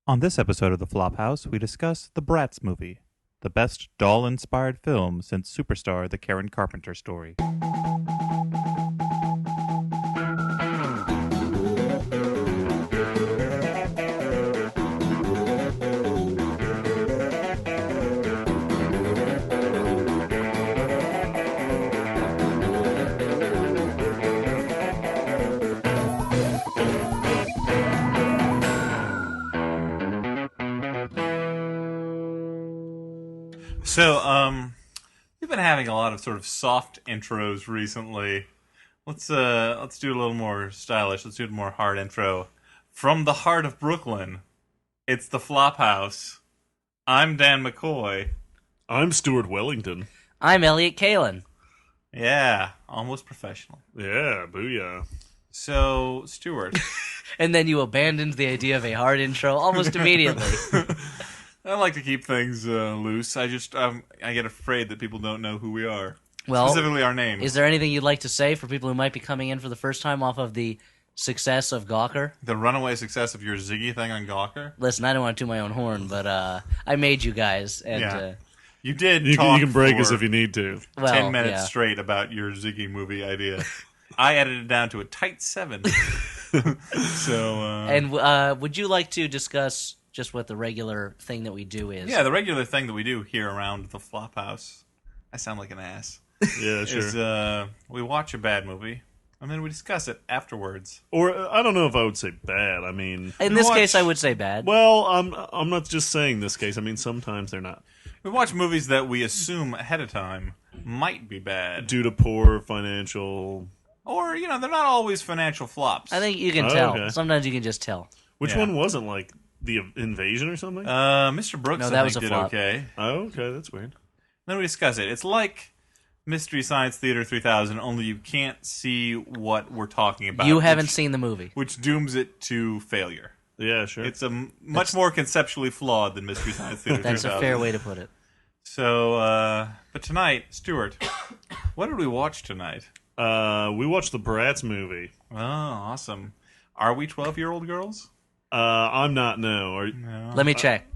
On this episode of The Flophouse, we discuss the Bratz movie, the best doll-inspired film since Superstar, the Karen Carpenter story. So, we've been having a lot of sort of soft intros recently. Let's do a little more stylish. Let's do a more hard intro. From the heart of Brooklyn, it's the Flophouse. I'm Dan McCoy. I'm Stuart Wellington. I'm Elliot Kalin. Yeah, almost professional. Yeah, booyah. So, Stuart. And then you abandoned the idea of a hard intro almost immediately. I like to keep things loose. I get afraid that people don't know who we are. Well, specifically our names. Is there anything you'd like to say for people who might be coming in for the first time off of the success of Gawker? The runaway success of your Ziggy thing on Gawker? Listen, I don't want to toot my own horn, but I made you guys. And, yeah. You did You talk can break us for if you need to. 10 minutes straight about your Ziggy movie idea. I edited it down to a tight 7. And would you like to discuss just what the regular thing that we do is? Yeah, the regular thing that we do here around the Flophouse. I sound like an ass. Yeah, sure. Is we watch a bad movie, and then we discuss it afterwards. Or I don't know if I would say bad. I mean, In this case, I would say bad. well, I'm not just saying this case. I mean, sometimes they're not We watch movies that we assume ahead of time might be bad. due to poor financial. Or, they're not always financial flops. I think you can Oh, tell. okay. Sometimes you can just tell. Which Yeah. one wasn't like the invasion or something? Mr. Brooks, No, I that think, was a did flop. okay. Oh, okay, that's weird. Then we discuss it. It's like Mystery Science Theater 3000, only you can't see what we're talking about. You haven't seen the movie. Which dooms it to failure. Yeah, sure. It's much more conceptually flawed than Mystery Science Theater 3000. That's a fair way to put it. So, but tonight, Stuart, what did we watch tonight? We watched the Bratz movie. Oh, awesome. Are we 12-year-old girls? I'm not. No. No. Let me check.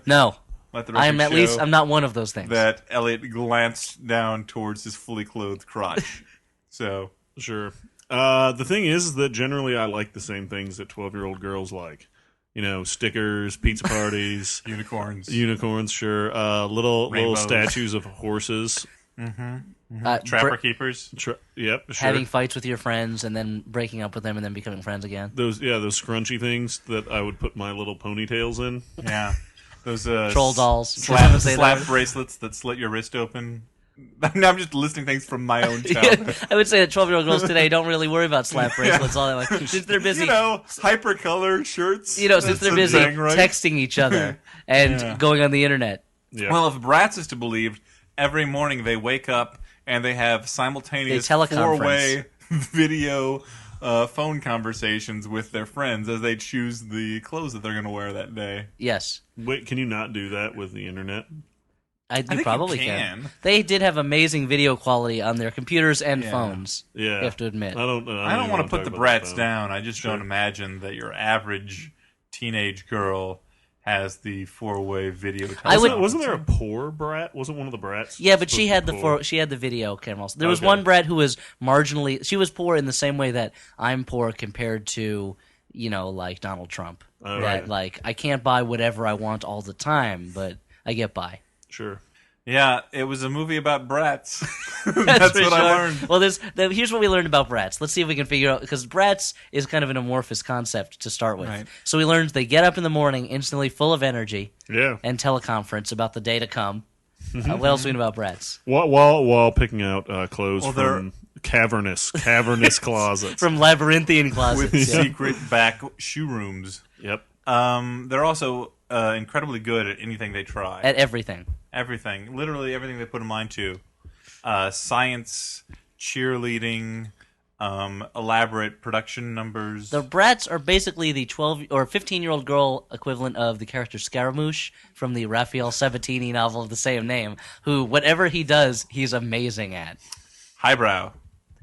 No. Let the record show I'm not one of those things. that Elliot glanced down towards his fully clothed crotch. So, Sure. The thing is that generally I like the same things that 12-year-old girls like. Stickers, pizza parties, unicorns, sure. Little Rainbows. statues of horses. Trapper Keepers. Yep, sure. Having fights with your friends and then breaking up with them and then becoming friends again. those scrunchy things that I would put my little ponytails in. Yeah. Those Troll dolls. slap bracelets that slit your wrist open. Now I'm just listing things from my own childhood. I would say that 12-year-old girls today don't really worry about slap bracelets all that much. Since they're busy, hyper-color shirts. since they're busy texting each other and going on the internet. Yeah. Well, if Bratz is to believe, every morning they wake up and they have simultaneous They teleconference. 4-way video phone conversations with their friends as they choose the clothes that they're going to wear that day. Yes. Wait, can you not do that with the internet? You think probably you can. can. They did have amazing video quality on their computers and Yeah. phones. Yeah, You have to admit. I don't I don't want to put the talk about Bratz that. down. I just Sure. don't imagine that your average teenage girl has the 4-way video. Wasn't there a poor brat? Wasn't one of the brats? Yeah, but she supposed to had be poor? she had the video cameras. There was Okay. one brat who was marginally. She was poor in the same way that I'm poor compared to like Donald Trump. Oh, that right. like I can't buy whatever I want all the time, but I get by. Sure. Yeah, it was a movie about brats. That's for what I sure. learned. Well, here's what we learned about Bratz. Let's see if we can figure out, because Bratz is kind of an amorphous concept to start with. Right. So we learned they get up in the morning instantly full of energy Yeah. and teleconference about the day to come. What else do we know about Bratz? While picking out clothes Well, from cavernous closets. From labyrinthian closets. With yeah. secret back shoe rooms. Yep. They're also incredibly good at anything they try. At everything. Everything. Literally everything they put a mind to. Science, cheerleading, elaborate production numbers. The Bratz are basically the 12 or 15-year-old girl equivalent of the character Scaramouche from the Raphael Sabatini novel of the same name, who, whatever he does, he's amazing at. Highbrow.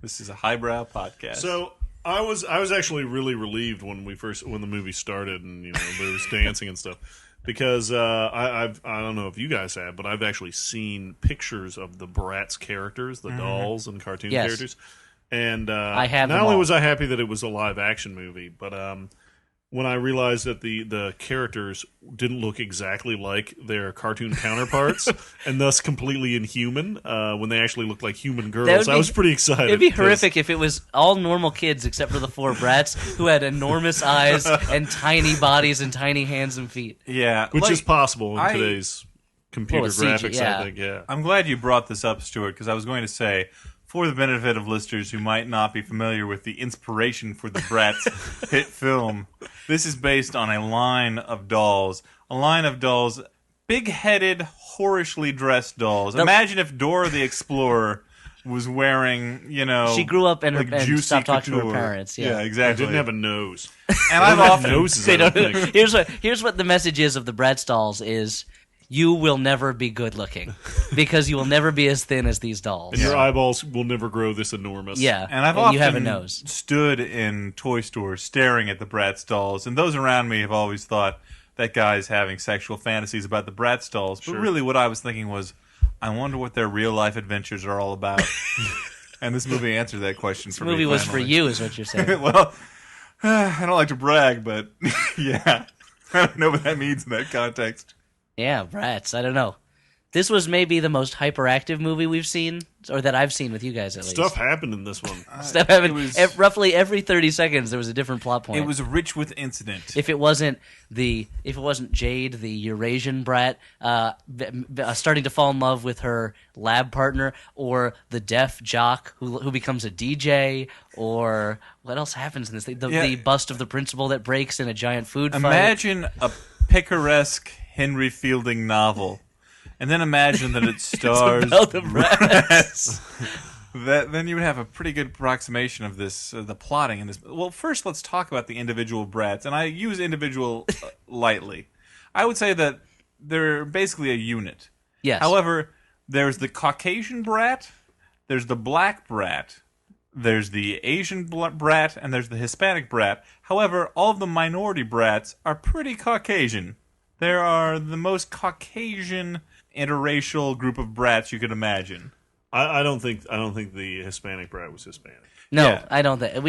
This is a highbrow podcast. So I was actually really relieved when the movie started and there was dancing and stuff because I don't know if you guys have, but I've actually seen pictures of the Bratz characters, the dolls and cartoon characters, and I have. Not only was I happy that it was a live action movie, but when I realized that the characters didn't look exactly like their cartoon counterparts and thus completely inhuman when they actually looked like human girls, I was pretty excited. It'd be horrific if it was all normal kids except for the 4 Bratz who had enormous eyes and tiny bodies and tiny hands and feet. Yeah. Which is possible in today's computer graphics, CG, I think, yeah. I'm glad you brought this up, Stuart, because I was going to say, for the benefit of listeners who might not be familiar with the inspiration for the Bratz hit film, this is based on a line of dolls. Big-headed, whorishly dressed dolls. Imagine if Dora the Explorer was wearing, She grew up and stopped talking to couture. her parents. Yeah, exactly. They didn't have a nose. And I've often noses. I don't think. Here's what the message is of the Bratz dolls is: you will never be good looking because you will never be as thin as these dolls. And your eyeballs will never grow this enormous. Yeah, And I've often you have a nose. stood in toy stores staring at the Bratz dolls, and those around me have always thought that guy's having sexual fantasies about the Bratz dolls. But really what I was thinking was, I wonder what their real-life adventures are all about. And this movie answered that question for me. This movie was finally. for you, is what you're saying. Well, I don't like to brag, but yeah. I don't know what that means in that context. Yeah, Bratz. I don't know. This was maybe the most hyperactive movie we've seen, or that I've seen with you guys at least. Stuff happened in this one. Stuff happened. Roughly every 30 seconds, there was a different plot point. It was rich with incident. If it wasn't Jade, the Eurasian brat, starting to fall in love with her lab partner, or the deaf jock who becomes a DJ, or what else happens in this thing? The bust of the principal that breaks in a giant food fight. Imagine a picaresque Henry Fielding novel, and then imagine that it stars the Bratz. Then you would have a pretty good approximation of this, the plotting in this. Well, first let's talk about the individual Bratz, and I use individual lightly. I would say that they're basically a unit. Yes. However, there's the Caucasian brat, there's the black brat, there's the Asian brat, and there's the Hispanic brat. However, all of the minority brats are pretty Caucasian. There are the most Caucasian interracial group of brats you could imagine. I don't think the Hispanic brat was Hispanic. No, Yeah. I don't think I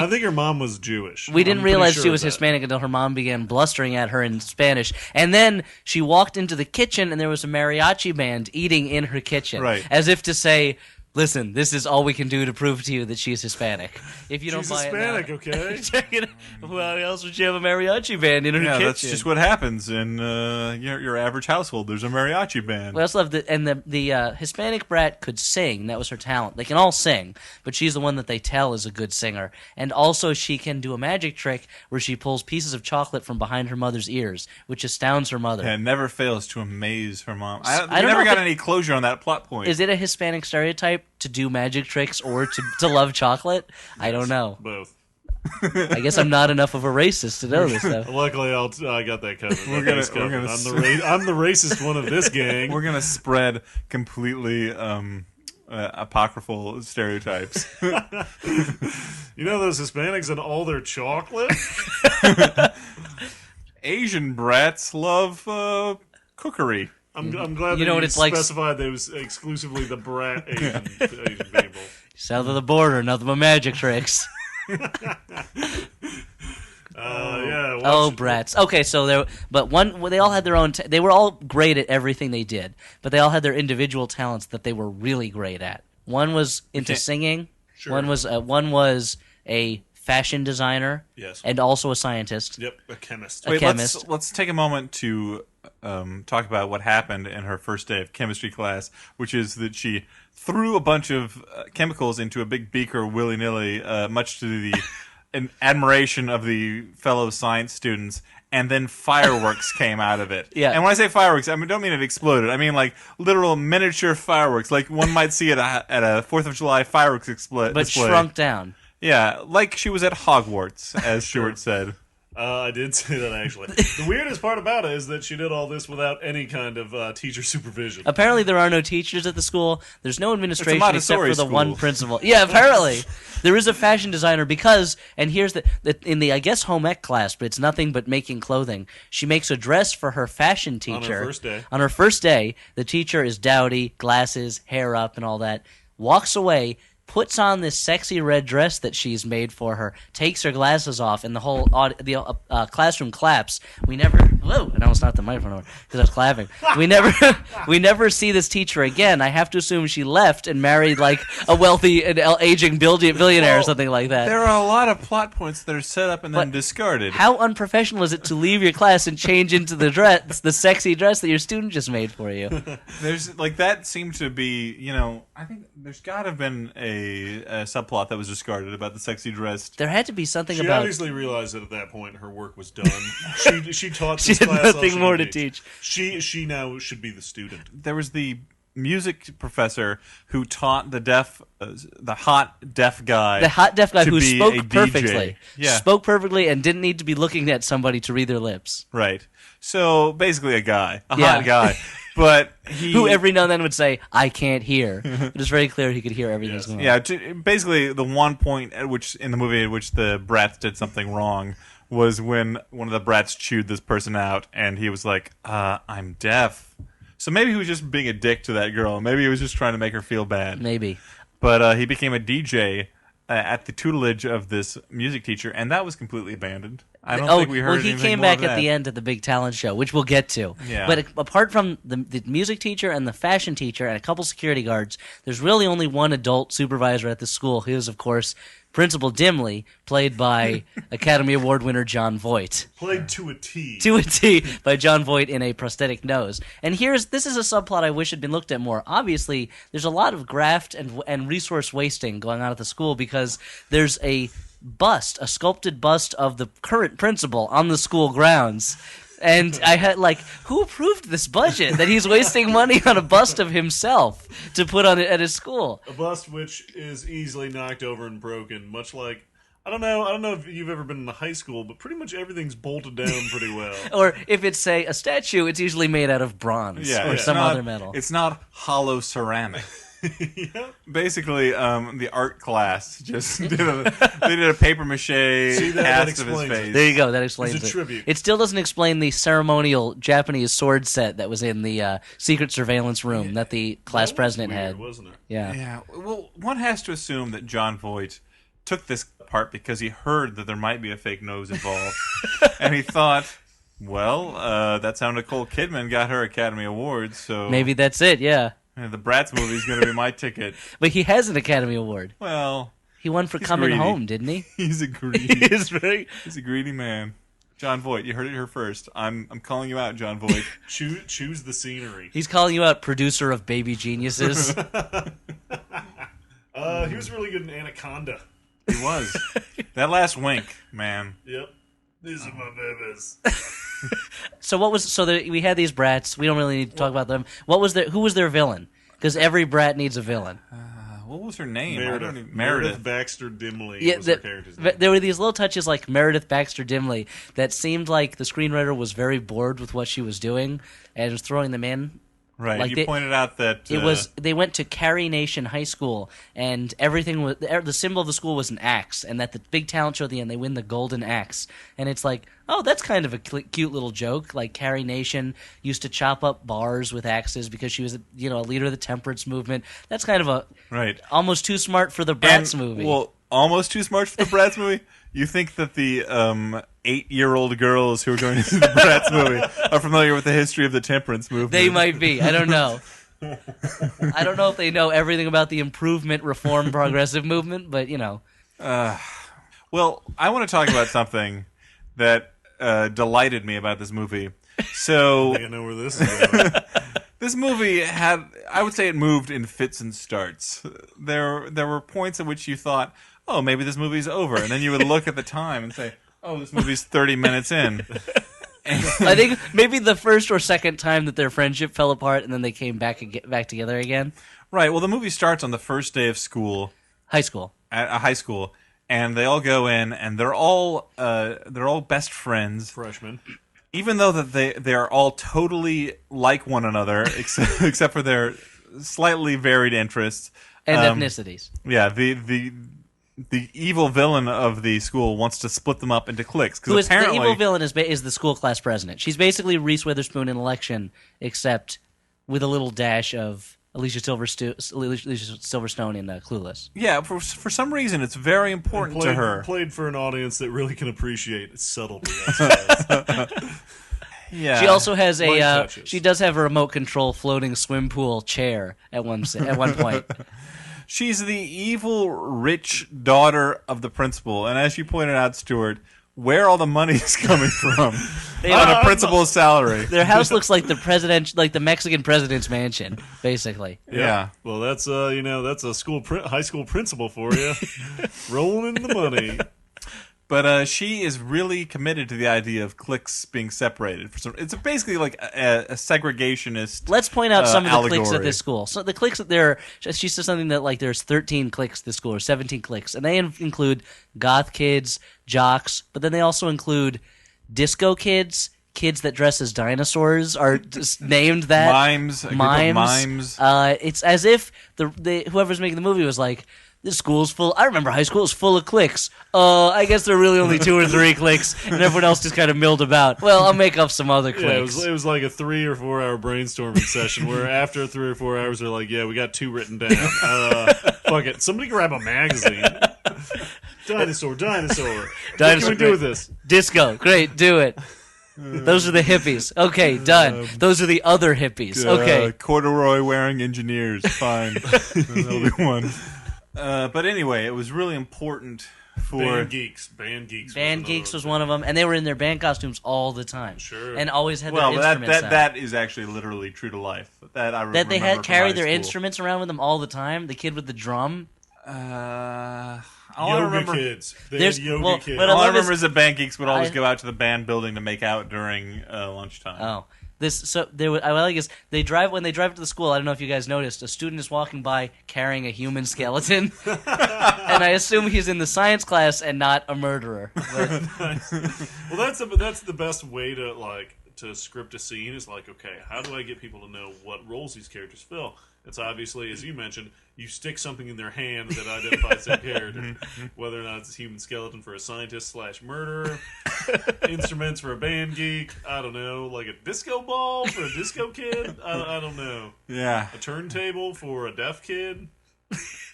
think her mom was Jewish. We didn't I'm pretty realize sure she of was that. Hispanic until her mom began blustering at her in Spanish. And then she walked into the kitchen and there was a mariachi band eating in her kitchen. Right. As if to say, listen, this is all we can do to prove to you that she's Hispanic. If you don't She's buy Hispanic, it now, okay? check it out. Why else would she have a mariachi band in her kitchen? That's just what happens in your average household. There's a mariachi band. We also love the Hispanic brat could sing. That was her talent. They can all sing, but she's the one that they tell is a good singer. And also she can do a magic trick where she pulls pieces of chocolate from behind her mother's ears, which astounds her mother. And never fails to amaze her mom. I don't never know got if any closure on that plot point. Is it a Hispanic stereotype to do magic tricks or to love chocolate? I don't know. Both. I guess I'm not enough of a racist to know this stuff. Luckily, I got that covered. We're gonna I'm the racist one of this gang. We're gonna spread completely apocryphal stereotypes. You know those Hispanics and all their chocolate? Asian brats love cookery. I'm glad You know that what you it's like- specified that it was exclusively the brat Asian people. South of the border, nothing but magic tricks. Yeah. Oh, brats. Okay, so they all had their own. They were all great at everything they did, but they all had their individual talents that they were really great at. One was into singing. Sure. One was a fashion designer. Yes. And also a scientist. Yep, a chemist. Wait, chemist. Let's take a moment to talk about what happened in her first day of chemistry class, which is that she threw a bunch of chemicals into a big beaker willy-nilly, much to the admiration of the fellow science students, and then fireworks came out of it. Yeah. And when I say fireworks, I don't mean it exploded. I mean like literal miniature fireworks, like one might see at a 4th of July fireworks display. But shrunk down. Yeah, like she was at Hogwarts, as Stuart said. I did say that, actually. The weirdest part about it is that she did all this without any kind of teacher supervision. Apparently, there are no teachers at the school. There's no administration except Montessori for the school. one principal. Yeah, apparently. There is a fashion designer because, and here's in the, I guess, home ec class, but it's nothing but making clothing. She makes a dress for her fashion teacher. On her first day. On her first day, the teacher is dowdy, glasses, hair up, and all that. Walks away, puts on this sexy red dress that she's made for her, takes her glasses off, and the whole classroom claps. We never, whoa, and I almost knocked the microphone over because I was clapping. We never see this teacher again. I have to assume she left and married like a wealthy and aging billionaire or something like that. There are a lot of plot points that are set up and then discarded. How unprofessional is it to leave your class and change into the dress, the sexy dress that your student just made for you? There's like that seemed to be, I think there's got to have been a subplot that was discarded about the sexy dressed. There had to be something She about. obviously realized that at that point her work was done. She taught She this had class all nothing she more could to teach. She now should be the student. There was the music professor who taught the hot deaf guy. The hot deaf guy to who be a spoke DJ. perfectly. Yeah. Spoke perfectly and didn't need to be looking at somebody to read their lips. Right. So basically a guy, a Yeah. hot guy. But he Who every now and then would say, I can't hear. It was very clear he could hear everything that's going on. Yeah, basically the one point at which in the movie at which the Bratz did something wrong was when one of the Bratz chewed this person out, and he was like, "I'm deaf." So maybe he was just being a dick to that girl. Maybe he was just trying to make her feel bad. Maybe. But he became a DJ at the tutelage of this music teacher, and that was completely abandoned. I don't think we heard he anything came more back of at that. the end of the big talent show, which we'll get to. Yeah. But apart from the music teacher and the fashion teacher and a couple security guards, there's really only one adult supervisor at the school. He is, of course, Principal Dimley, played by Academy Award winner John Voight. Played to a T. To a T by John Voight in a prosthetic nose. And this is a subplot I wish had been looked at more. Obviously, there's a lot of graft and resource wasting going on at the school because there's a sculpted bust of the current principal on the school grounds. And I had who approved this budget that he's wasting money on a bust of himself to put on it at his school? A bust which is easily knocked over and broken, much like I don't know if you've ever been in a high school, but pretty much everything's bolted down pretty well. Or if it's, say, a statue, it's usually made out of bronze or it's some not- other metal. It's not hollow ceramic. Yeah. Basically, the art class just did a paper mache that cast of his explains it. face. There you go. That explains It's a it. tribute. It still doesn't explain the ceremonial Japanese sword set that was in the secret surveillance room that the class That was president weird, had. wasn't it? Yeah. Yeah, well, one has to assume that John Voight took this part because he heard that there might be a fake nose involved, and he thought, well, that's how Nicole Kidman got her Academy Award, so Maybe that's it, yeah. the Bratz movie is going to be my ticket. But he has an Academy Award. Well, He won for He's Coming greedy. Home, didn't he? he's a greedy, Right. he's a greedy man. John Voight, you heard it here first. I'm calling you out, John Voight. Choose the scenery. He's calling you out, producer of Baby Geniuses. He was really good in Anaconda. He was. That last wink, man. Yep. These are my babies. We had these brats. We don't really need to talk about them. Who was their villain? Because every brat needs a villain. What was her name? Meredith. Meredith. Baxter Dimley Yeah, was her character's name. there were these little touches like Meredith Baxter Dimley that seemed like the screenwriter was very bored with what she was doing and was throwing them in. Right. Like you pointed out that They went to Carrie Nation High School, and everything was the symbol of the school was an axe, and at the big talent show at the end they win the golden axe, and it's like, oh, that's kind of a cute little joke. Like Carrie Nation used to chop up bars with axes because she was a leader of the temperance movement. That's kind of a right. almost too smart for the Bratz movie. Well, almost too smart for the Bratz movie. You think that the 8-year-old girls who are going to see the Bratz movie are familiar with the history of the temperance movement? They might be. I don't know. I don't know if they know everything about the improvement, reform, progressive movement, but Well, I want to talk about something that delighted me about this movie. So I think I know where this is going. this movie I would say it moved in fits and starts. There were points at which you thought, oh, maybe this movie's over. And then you would look at the time and say, oh, this movie's 30 minutes in. I think maybe the first or second time that their friendship fell apart and then they came back together again. Right. Well, the movie starts on the first day of school. High school. At a high school. and they all go in, and they're all best friends. Freshman. Even though that they are all totally like one another, except for their slightly varied interests and ethnicities. Yeah, the evil villain of the school wants to split them up into cliques. Who is the evil villain is the school class president. She's basically Reese Witherspoon in Election, except with a little dash of Alicia Silverstone in Clueless. Yeah, for some reason it's very important to her. Played for an audience that really can appreciate subtlety. I suppose. Yeah. She also has she does have a remote control floating swim pool chair at one point. She's the evil rich daughter of the principal, and as you pointed out, Stuart, where all the money is coming from on a principal's salary. Their house looks like the Mexican president's mansion, basically. Yeah. Well, that's that's a high school principal for you, rolling in the money. But she is really committed to the idea of cliques being separated. It's basically like a segregationist. Let's point out some of the allegory. cliques at this school. So the cliques that she says something that like there's 13 cliques at this school or 17 cliques, and they include goth kids, jocks, but then they also include disco kids. Kids that dress as dinosaurs are just named that. Mimes. It's as if whoever's making the movie was like, this school's full. I remember high school was full of cliques. I guess there are really only 2 or 3 cliques, and everyone else just kind of milled about. Well, I'll make up some other cliques. Yeah, it was like a 3 or 4 hour brainstorming session where after 3 or 4 hours they're like, yeah, we got 2 written down. Fuck it. Somebody grab a magazine. Dinosaur. What can we do with this? Disco. Great, do it. Those are the hippies. Okay, done. Those are the other hippies. Okay. Corduroy wearing engineers. Fine. That'll be one. But anyway, it was really important for Band Geeks. Band Geeks was one of them, and they were in their band costumes all the time. Sure. And always had their instruments out. That is actually literally true to life. That they had carried their instruments around with them all the time. The kid with the drum. All I remember, kids. They had yoga kids. All I remember is that Band Geeks would always go out to the band building to make out during lunchtime. Oh. I guess when they drive to the school. I don't know if you guys noticed. A student is walking by carrying a human skeleton, and I assume he's in the science class and not a murderer. Nice. Well, that's the best way to script a scene. Is like, okay, how do I get people to know what roles these characters fill? It's obviously, as you mentioned, you stick something in their hand that identifies their character, whether or not it's a human skeleton for a scientist/murderer, instruments for a band geek, I don't know, like a disco ball for a disco kid, I don't know. Yeah. A turntable for a deaf kid.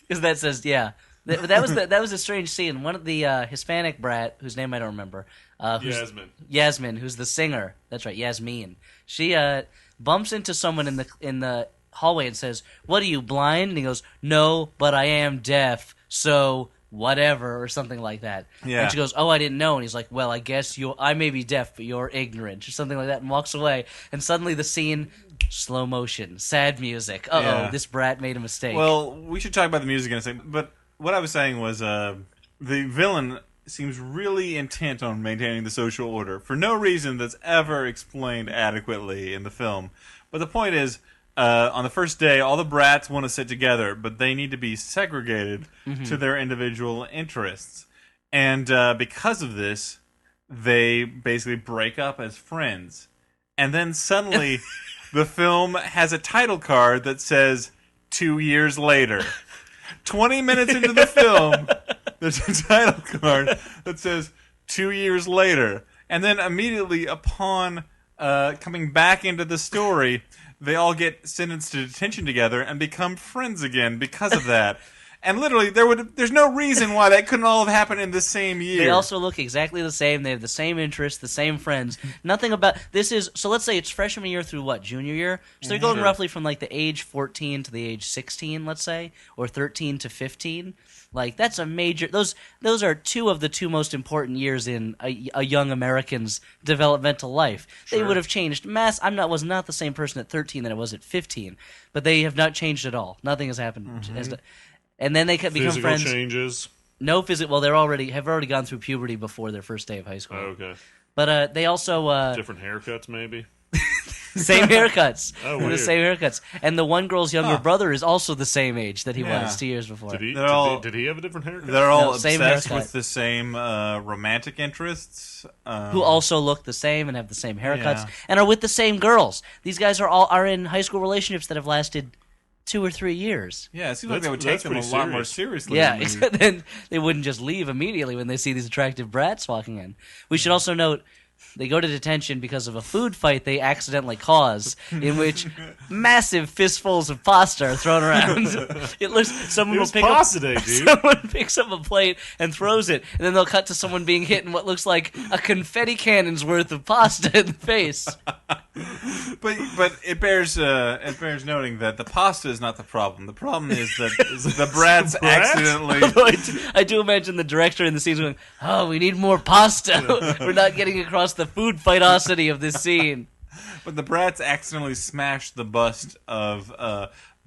Because that says, yeah. That was a strange scene. One of the Hispanic brat, whose name I don't remember. Yasmin, who's the singer. That's right, Yasmin. She bumps into someone in the hallway and says, "What are you, blind?" And he goes, "No, but I am deaf, so whatever," or something like that. Yeah. And she goes, "Oh, I didn't know." And he's like, "Well, I guess I may be deaf, but you're ignorant," or something like that, and walks away. And suddenly the scene, slow motion, sad music. This brat made a mistake. Well, we should talk about the music in a second, but what I was saying was the villain seems really intent on maintaining the social order for no reason that's ever explained adequately in the film. But the point is, on the first day, all the brats want to sit together, but they need to be segregated to their individual interests. And because of this, they basically break up as friends. And then suddenly, the film has a title card that says, 2 years later. 20 minutes into the film, there's a title card that says 2 years later. And then immediately upon coming back into the story, they all get sentenced to detention together and become friends again because of that. And literally, there's no reason why that couldn't all have happened in the same year. They also look exactly the same. They have the same interests, the same friends. Nothing about this is so. Let's say it's freshman year through what, junior year. So they're going roughly from like the age 14 to the age 16, let's say, or 13 to 15. Like that's a major. Those are 2 of the 2 most important years in a young American's developmental life. Sure. They would have changed mass. Was not the same person at 13 that I was at 15, but they have not changed at all. Nothing has happened. And then they become physical friends. Changes. No physical. Well, they have already gone through puberty before their first day of high school. Oh, okay. But they also different haircuts, maybe. Same haircuts. Oh, The weird. same haircuts. And the one girl's younger brother is also the same age that he Yeah. was 2 years before. Did he have a different haircut? They're all No, same obsessed haircut. with the same romantic interests. Who also look the same and have the same haircuts Yeah. and are with the same girls. These guys are in high school relationships that have lasted 2 or 3 years. Yeah, it seems like That's- they would take that's them a pretty lot more serious. seriously. Yeah, than they- except then they wouldn't just leave immediately when they see these attractive brats walking in. We should also note they go to detention because of a food fight they accidentally cause, in which massive fistfuls of pasta are thrown around. It looks someone It will was pick pasta up day, dude. someone picks up a plate and throws it, and then they'll cut to someone being hit in what looks like a confetti cannon's worth of pasta in the face. But it bears noting that the pasta is not the problem. The problem is that the brats accidentally. Although I do imagine the director in the scenes going, "Oh, we need more pasta. We're not getting across the food fightosity of this scene." But the brats accidentally smashed the bust of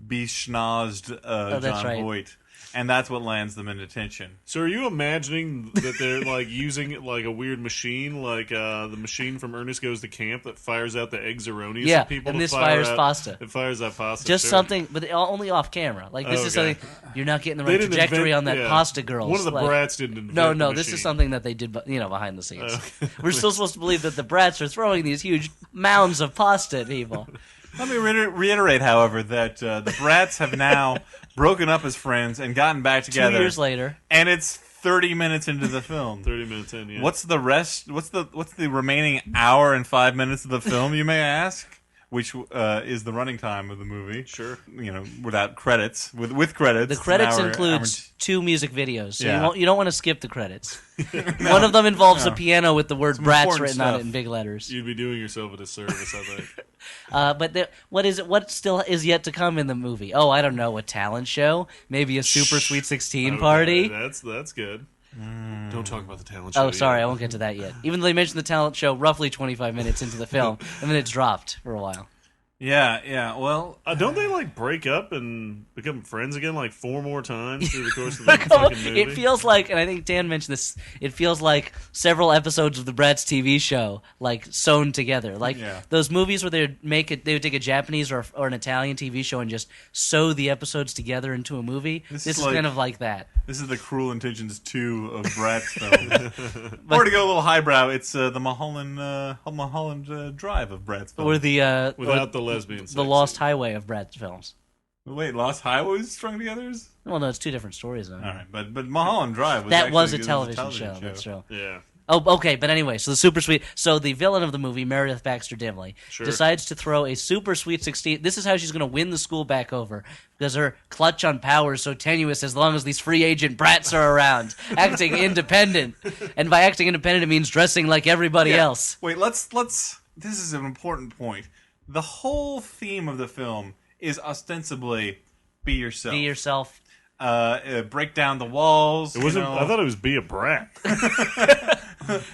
beschnozzed that's John right. Voight, and that's what lands them in detention. So are you imagining that they're like using like a weird machine, like the machine from Ernest Goes to Camp that fires out the eggs erroneous Yeah, at people? and to this fire fires out, pasta. It fires out pasta. Just sure. something, but only off camera. Like this is Okay. something you're not getting the They right didn't trajectory invent- on that yeah. pasta girl. One of the brats didn't invent No, the no, this machine. is something that they did, behind the scenes. Okay. We're still supposed to believe that the brats are throwing these huge mounds of pasta at people. Let me reiterate, however, that the brats have now broken up as friends and gotten back 2 together. years later, And it's 30 minutes into the film. 30 minutes in, yeah. What's the rest? What's the remaining hour and 5 minutes of the film? You may ask, which is the running time of the movie. Sure. You know, without credits, with credits. the it's an credits hour- includes 2 music videos, so Yeah. you don't want to skip the credits. One of them involves a piano with the word Some "brats" important written on stuff. it in big letters. You'd be doing yourself a disservice, I think. But what is it? What still is yet to come in the movie? Oh, I don't know. A talent show? Maybe a Super Sweet 16 Okay, party? That's good. Don't talk about the talent show. Oh, sorry, I yet. won't get to that yet. Even though they mentioned the talent show roughly 25 minutes into the film, and then it dropped for a while. Yeah. Well, Don't they like break up and become friends again like 4 more times through the course of the fucking movie? It feels like, and I think Dan mentioned this, it feels like several episodes of the Bratz TV show, like, sewn together. Like, Yeah. those movies where they would take a Japanese or an Italian TV show and just sew the episodes together into a movie. This This is is like- kind of like that. this is the Cruel Intentions 2 of Bratz films. Or to go a little highbrow, it's the Mulholland Drive of Bratz films. Or the Without the lesbian sex the Lost Highway of Bratz films. Wait, Lost Highways strung together? Well, no, it's 2 different stories, though. All right, but Mulholland Drive was That actually was a it television show. That's true. Yeah. Oh, okay, but anyway, so the super sweet. So the villain of the movie, Meredith Baxter Dimley, Sure. decides to throw a super sweet 16. This is how she's going to win the school back over because her clutch on power is so tenuous. As long as these free agent brats are around, acting independent, and by acting independent, it means dressing like everybody else. Wait, let's. This is an important point. The whole theme of the film is ostensibly be yourself. Be yourself. Break down the walls. It wasn't. You know. I thought it was be a brat.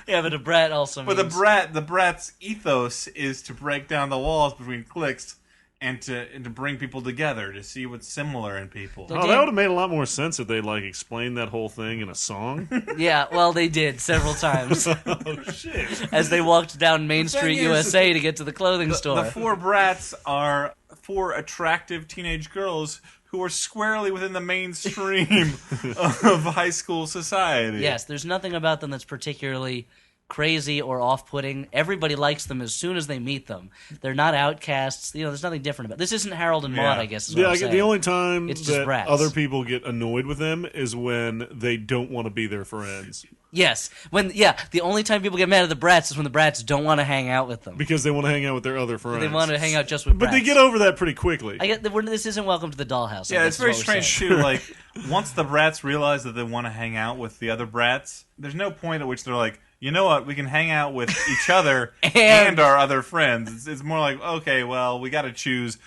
Yeah, but a brat also But means. the brat's ethos is to break down the walls between cliques and to bring people together to see what's similar in people. They Oh, did. that would have made a lot more sense if they like explained that whole thing in a song. Yeah, well, they did several times Oh shit! as they walked down Main Street, is- USA to get to the clothing store. The 4 brats are 4 attractive teenage girls who are squarely within the mainstream of high school society. Yes, there's nothing about them that's particularly crazy or off-putting. Everybody likes them as soon as they meet them. They're not outcasts. You know, there's nothing different about. This isn't Harold and Maude, Yeah. I guess. Is what I'm saying. The only time It's just that brats. other people get annoyed with them is when they don't want to be their friends Yes, the only time people get mad at the brats is when the brats don't want to hang out with them. because they want to hang out with their other friends. They want to hang out just with but brats. they get over that pretty quickly. I get this isn't Welcome to the Dollhouse. I Yeah, guess it's very is what we're strange saying. too. Like, once the brats realize that they want to hang out with the other brats, there's no point at which they're like, you know what, we can hang out with each other and our other friends. It's more like, okay, well, we got to choose.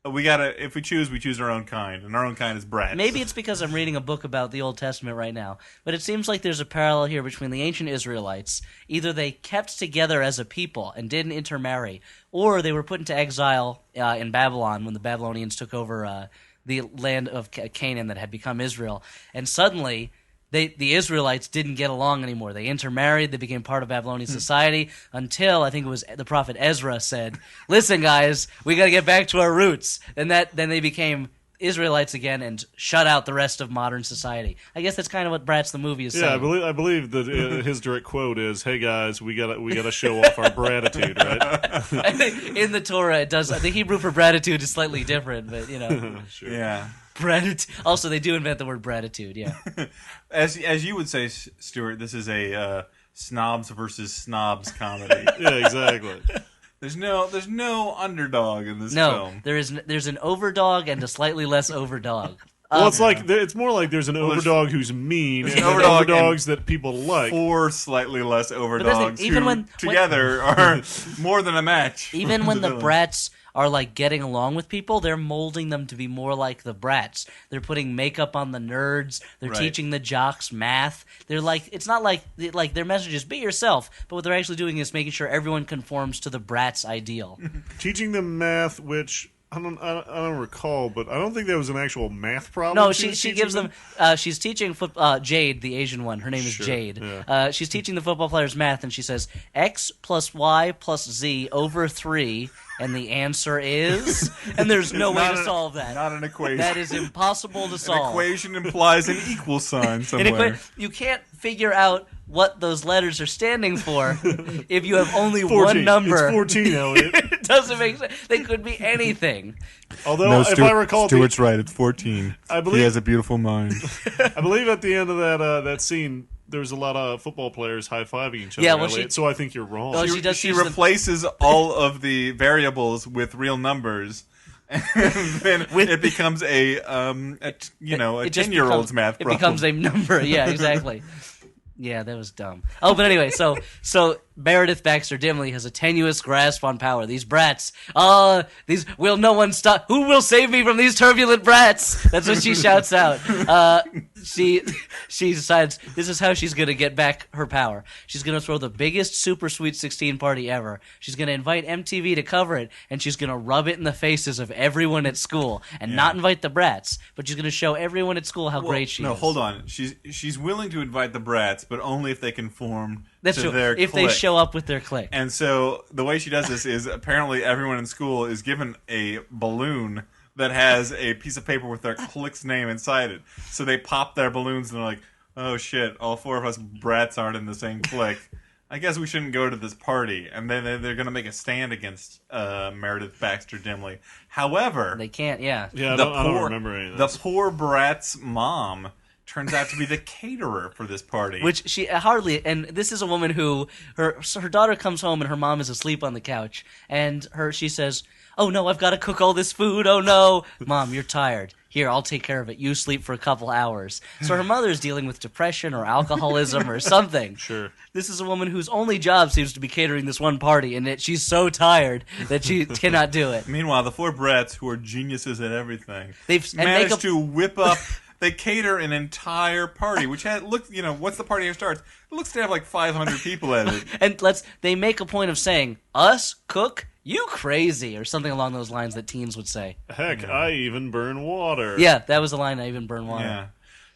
If we choose our own kind, and our own kind is brats. Maybe it's because I'm reading a book about the Old Testament right now, but it seems like there's a parallel here between the ancient Israelites. Either they kept together as a people and didn't intermarry, or they were put into exile in Babylon when the Babylonians took over the land of Canaan that had become Israel. And suddenly, the Israelites didn't get along anymore. They intermarried. They became part of Babylonian society until I think it was the prophet Ezra said, "Listen, guys, we got to get back to our roots." And then they became Israelites again and shut out the rest of modern society. I guess that's kind of what Bratz the movie is saying. Yeah, I believe that his direct quote is, "Hey guys, we gotta show off our gratitude," right? I think in the Torah it does. The Hebrew for gratitude is slightly different, but Sure. Yeah. gratitude. Also, they do invent the word gratitude. Yeah. As you would say, Stuart, this is a snobs versus snobs comedy. Yeah, exactly. There's no underdog in this No, film. there's an overdog and a slightly less overdog. Well, it's more like there's an overdog who's mean and overdog overdogs that people like. 4 slightly less that's overdogs the- even who when- together are more than a match. Even when the villain. Bratz are like getting along with people, they're molding them to be more like the Bratz. They're putting makeup on the nerds. They're Right. teaching the jocks math. They're like, it's not like their message is be yourself, but what they're actually doing is making sure everyone conforms to the Bratz ideal. Teaching them math, which I don't recall, but I don't think there was an actual math problem. No, was she teaching gives them. She's teaching Jade, the Asian one. Her name is Sure, Jade. yeah. She's teaching the football players math, and she says X plus Y plus Z over 3, and the answer is. And there's no way to solve that. Not an equation. That is impossible to An solve. equation implies an equal sign somewhere. You can't figure out what those letters are standing for if you have only 14. one number. It's 14, Elliot. It doesn't make sense. They could be anything. Although, if I recall, Stuart's right. It's 14. I believe- he has a beautiful mind. I believe at the end of that scene, there was a lot of football players high-fiving each other, Yeah, well, Elliot, so I think you're wrong. Well, she does She teach them- replaces all of the variables with real numbers. And then it becomes a It just 10-year-old's becomes- math It problem. becomes a number. Yeah, exactly. Yeah, that was dumb. Oh, but anyway, so Meredith Baxter Dimley has a tenuous grasp on power. These brats, will no one stop? Who will save me from these turbulent brats? That's what she shouts out. She decides this is how she's gonna get back her power. She's gonna throw the biggest Super Sweet 16 party ever. She's gonna invite MTV to cover it, and she's gonna rub it in the faces of everyone at school, and not invite the brats, but she's gonna show everyone at school how great she is. No, hold on. She's willing to invite the brats, but only if they conform That's to true. their If clique. they show up with their clique. And so the way she does this is apparently everyone in school is given a balloon that has a piece of paper with their clique's name inside it. So they pop their balloons and they're like, oh shit, all 4 of us brats aren't in the same clique. I guess we shouldn't go to this party. And then they're going to make a stand against Meredith Baxter Dimley. However, They can't, yeah. Yeah, I don't remember any of the this. poor brat's mom turns out to be the caterer for this party. Which she hardly, and this is a woman who her daughter comes home and her mom is asleep on the couch, and she says, "Oh no, I've got to cook all this food. Oh no, Mom, you're tired. Here, I'll take care of it. You sleep for a couple hours." So her mother's dealing with depression or alcoholism or something. Sure. This is a woman whose only job seems to be catering this one party, and that she's so tired that she cannot do it. Meanwhile, the 4 brats, who are geniuses at everything, They've managed to whip up. They cater an entire party, which once the party starts, it looks to have like 500 people at it. And they make a point of saying, "Us cook? You crazy," or something along those lines that teens would say. Heck, I even burn water. Yeah, that was the line. I even burn water. Yeah.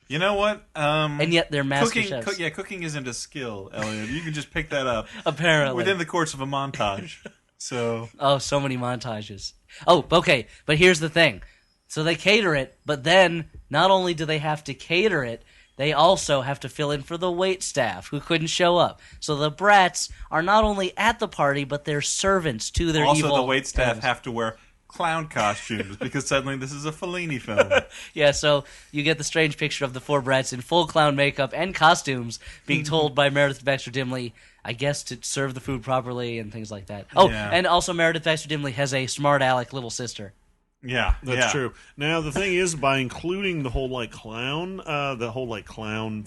You know what? And yet they're master chefs. Cooking isn't a skill, Elliot. You can just pick that up Apparently. within the course of a montage. So Oh, so many montages. Oh, okay, but here's the thing. So they cater it, but then not only do they have to cater it, they also have to fill in for the wait staff who couldn't show up. So the brats are not only at the party, but they're servants to their evil. also, the wait staff enemies. have to wear clown costumes because suddenly this is a Fellini film. Yeah, so you get the strange picture of the 4 brats in full clown makeup and costumes being told by Meredith Baxter Dimley, I guess, to serve the food properly and things like that. Oh, Yeah. and also Meredith Baxter Dimley has a smart aleck little sister. Yeah, That's true. Now the thing is, by including the whole clown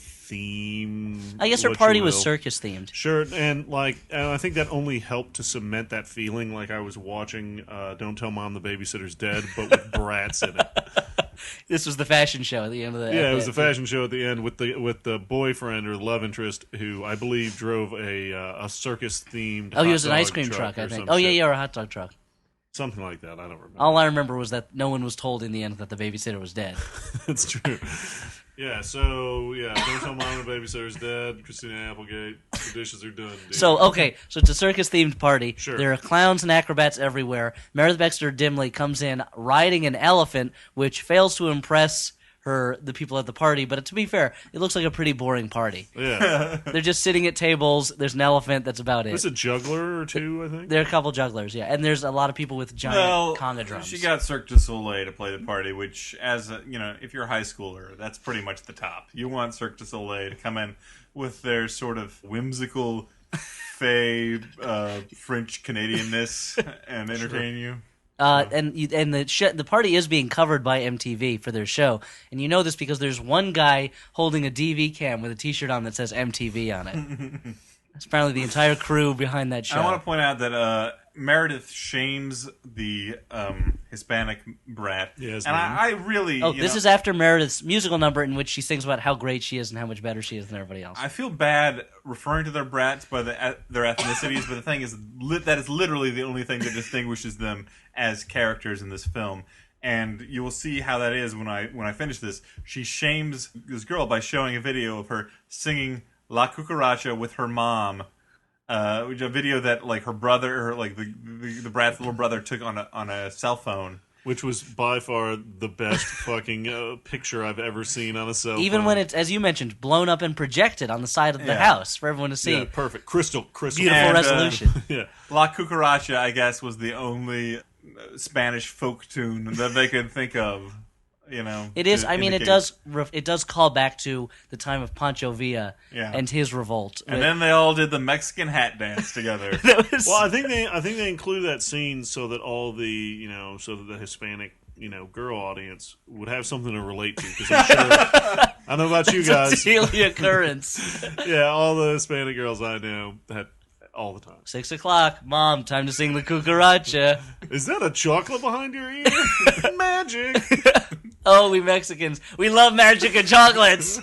theme, I guess her what party you was will. circus themed. Sure, and I think that only helped to cement that feeling, like I was watching "Don't Tell Mom the Babysitter's Dead," but with brats in it. This was the fashion show at the end of the. Yeah, it was a fashion show at the end with the boyfriend or love interest who I believe drove a circus themed. Oh, he was an ice cream truck, I think. Oh yeah, or a hot dog truck. something like that. I don't remember. All I remember was that no one was told in the end that the babysitter was dead. It's true. Yeah, so, don't tell mom the babysitter's dead. Christina Applegate, the dishes are done. Dude. So it's a circus-themed party. Sure. There are clowns and acrobats everywhere. Meredith Baxter Dimley comes in riding an elephant, which fails to impress the people at the party, but to be fair, it looks like a pretty boring party. Yeah. They're just sitting at tables, there's an elephant, that's about it. There's a juggler or two, I think. There are a couple jugglers, yeah, and there's a lot of people with giant conga drums. She got Cirque du Soleil to play the party, which, if you're a high schooler, that's pretty much the top. You want Cirque du Soleil to come in with their sort of whimsical, fey, French Canadianness and entertain you. And the party is being covered by MTV for their show, and you know this because there's one guy holding a DV cam with a T-shirt on that says MTV on it. It's apparently the entire crew behind that show. I want to point out that Meredith shames the Hispanic brat, Yes, and I really. This is after Meredith's musical number in which she sings about how great she is and how much better she is than everybody else. I feel bad referring to their brats by their ethnicities, but the thing is, that is literally the only thing that distinguishes them as characters in this film. And you will see how that is when I finish this. She shames this girl by showing a video of her singing La Cucaracha with her mom. A video that her brother, the brat's little brother, took on a cell phone. Which was by far the best fucking picture I've ever seen on a cell phone. Even when it's, as you mentioned, blown up and projected on the side of the house for everyone to see. Yeah, perfect. Crystal. Beautiful And, resolution. Yeah. La Cucaracha, I guess, was the only Spanish folk tune that they could think of. It is. I mean, it does call back to the time of Pancho Villa and his revolt. And then they all did the Mexican hat dance together. Well, I think they include that scene so that all the the Hispanic girl audience would have something to relate to. Because I'm sure, I know about you guys. It's a daily occurrence. Yeah, all the Hispanic girls I know had all the time. 6 o'clock, Mom, time to sing the cucaracha. Is that a chocolate behind your ear? Magic. Oh, we Mexicans, we love magic and chocolates.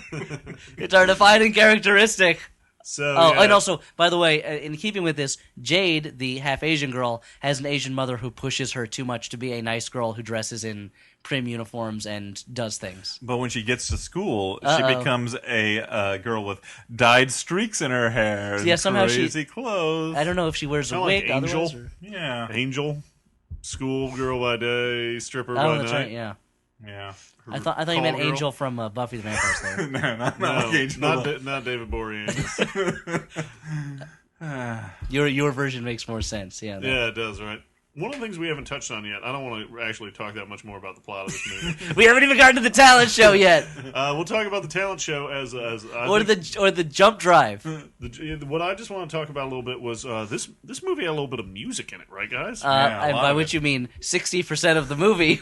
It's our defining characteristic. So, and also, by the way, in keeping with this, Jade, the half-Asian girl, has an Asian mother who pushes her too much to be a nice girl who dresses in prim uniforms and does things. But when she gets to school, she becomes a girl with dyed streaks in her hair and somehow crazy clothes. I don't know if she wears a wig. Like Angel. Yeah. Angel. School girl by day, stripper Oh, by that's night. right, yeah. Yeah. I thought you meant girl. Angel from Buffy the Vampire Slayer. No, not No, like Angel. not David Boreanaz. Your version makes more sense, yeah. Yeah, it does, right? One of the things we haven't touched on yet, I don't want to actually talk that much more about the plot of this movie. We haven't even gotten to the talent show yet. We'll talk about the talent show as or the jump drive. What I just want to talk about a little bit was this movie had a little bit of music in it, right, guys? And by which you mean 60% of the movie.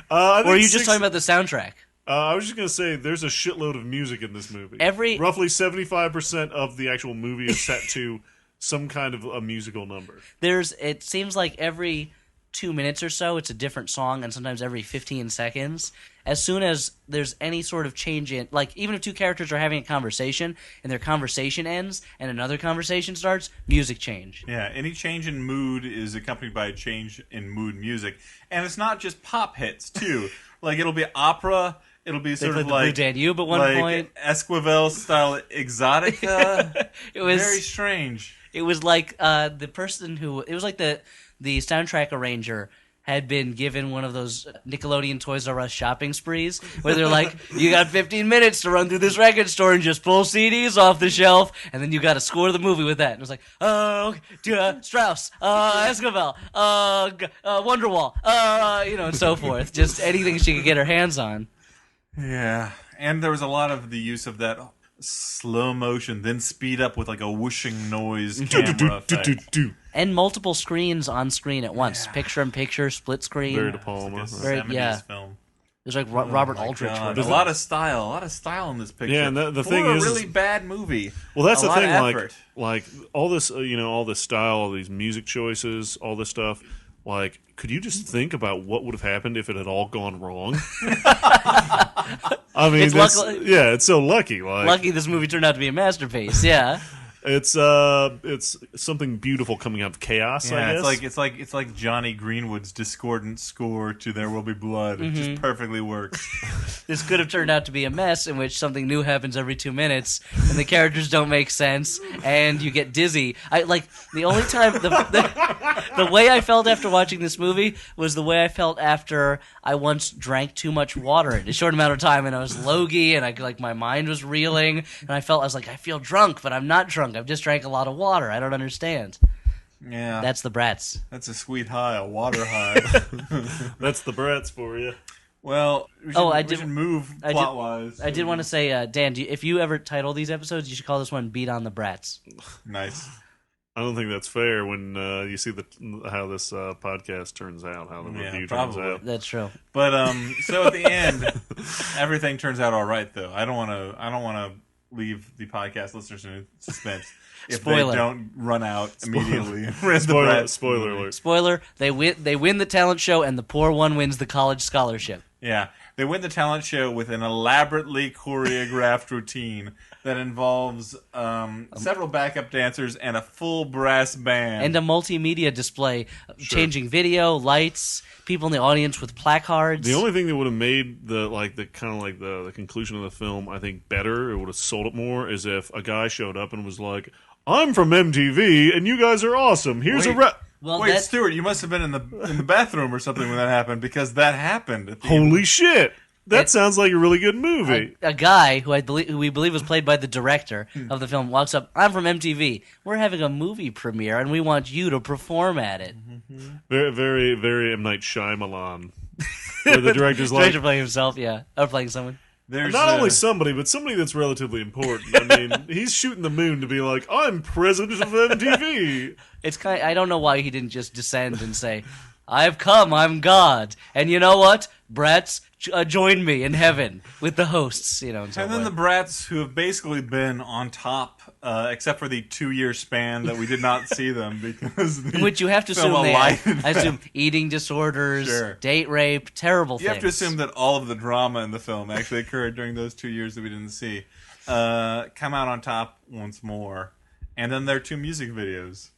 Or are you just talking about the soundtrack? I was just going to say there's a shitload of music in this movie. Roughly 75% of the actual movie is set to some kind of a musical number. It seems like every 2 minutes or so, it's a different song, and sometimes every 15 seconds. As soon as there's any sort of change in, even if two characters are having a conversation, and their conversation ends, and another conversation starts, music change. Yeah, any change in mood is accompanied by a change in mood music. And it's not just pop hits, too. It'll be opera, it'll be sort of like... Blue Danube at one point. Esquivel-style exotica. It was very strange. It was like the person who... It was like the soundtrack arranger had been given one of those Nickelodeon Toys R Us shopping sprees where they're like, you got 15 minutes to run through this record store and just pull CDs off the shelf, and then you got to score the movie with that. And it was like, Strauss, Esquivel, Wonderwall, and so forth. Just anything she could get her hands on. Yeah, and there was a lot of the use of that slow motion, then speed up with a whooshing noise camera effect. And multiple screens on screen at once. Yeah. Picture-in-picture, split screen. Very De Palma. Film. There's Robert Aldrich. There's a lot of style in this picture. Yeah, and the thing is, a really bad movie. Well, that's the thing. Like all this, all this style, all these music choices, all this stuff. Could you just think about what would have happened if it had all gone wrong? I mean, it's so lucky. Lucky this movie turned out to be a masterpiece. Yeah. It's something beautiful coming out of chaos. I Yeah, guess. it's like Johnny Greenwood's discordant score to "There Will Be Blood." It just perfectly works. This could have turned out to be a mess in which something new happens every 2 minutes, and the characters don't make sense, and you get dizzy. The only time the way I felt after watching this movie was the way I felt after I once drank too much water in a short amount of time, and I was logy, and my mind was reeling, and I feel drunk, but I'm not drunk. I've just drank a lot of water. I don't understand. Yeah, That's the Bratz. that's a sweet high, a water high. That's the Bratz for you. Well, we should move plot wise. I did want to say, Dan, if you ever title these episodes, you should call this one "Beat on the Bratz." Nice. I don't think that's fair when you see how this podcast turns out, how the review turns out. That's true. But so at the end, everything turns out all right. Though I don't want to leave the podcast listeners in suspense if Spoiler. they don't run out immediately. Spoiler alert. Spoiler: they win the talent show, and the poor one wins the college scholarship. Yeah, they win the talent show with an elaborately choreographed routine that involves several backup dancers and a full brass band. And a multimedia display, changing video, lights, people in the audience with placards. The only thing that would have made the conclusion of the film, I think, better, it would have sold it more, is if a guy showed up and was like, "I'm from MTV, and you guys are awesome. Here's a rep." Wait, Stuart, you must have been in the bathroom or something when that happened, because that happened. At the Holy shit! That sounds like a really good movie. A guy who we believe was played by the director of the film walks up. "I'm from MTV. We're having a movie premiere, and we want you to perform at it." Very, very, very M. Night Shyamalan. Where the director's like... Director playing himself, yeah. Or playing someone. There's Not only somebody, but somebody that's relatively important. I mean, he's shooting the moon to be like, "I'm president of MTV." It's I don't know why he didn't just descend and say, "I've come, I'm God. And you know what? Bratz, join me in heaven with the hosts." And so and then the Bratz, who have basically been on top, except for the 2-year span that we did not see them because in which you have to assume I assume eating disorders, date rape, terrible things. You have to assume that all of the drama in the film actually occurred during those 2 years that we didn't see. Come out on top once more, and then there are 2 music videos.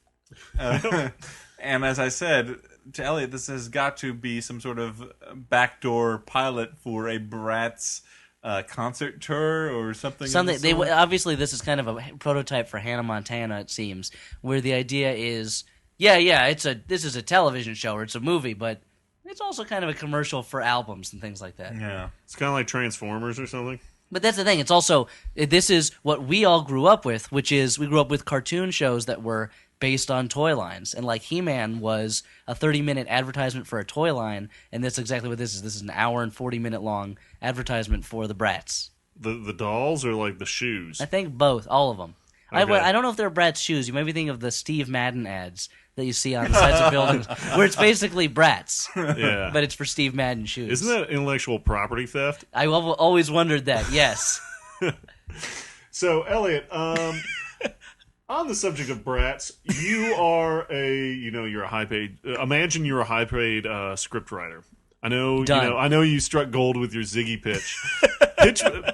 And as I said to Elliot, this has got to be some sort of backdoor pilot for a Bratz concert tour or something. Obviously, this is kind of a prototype for Hannah Montana. It seems, where the idea is, this is a television show or it's a movie, but it's also kind of a commercial for albums and things like that. Yeah, it's kind of like Transformers or something. But that's the thing. It's also, this is what we all grew up with, which is we grew up with cartoon shows that were based on toy lines. And like He-Man was a 30-minute advertisement for a toy line, and that's exactly what this is. This is an hour and 40-minute long advertisement for the Bratz. The dolls or like the shoes? I think both, all of them. Okay. I don't know if they're Bratz shoes. You maybe think of the Steve Madden ads that you see on the sides of buildings, where it's basically Bratz, yeah, but it's for Steve Madden shoes. Isn't that intellectual property theft? I always wondered that. Yes. So, Elliot, on the subject of Bratz, you are you're a high-paid. Imagine you're a high-paid scriptwriter. I know, Done. I know you struck gold with your Ziggy pitch.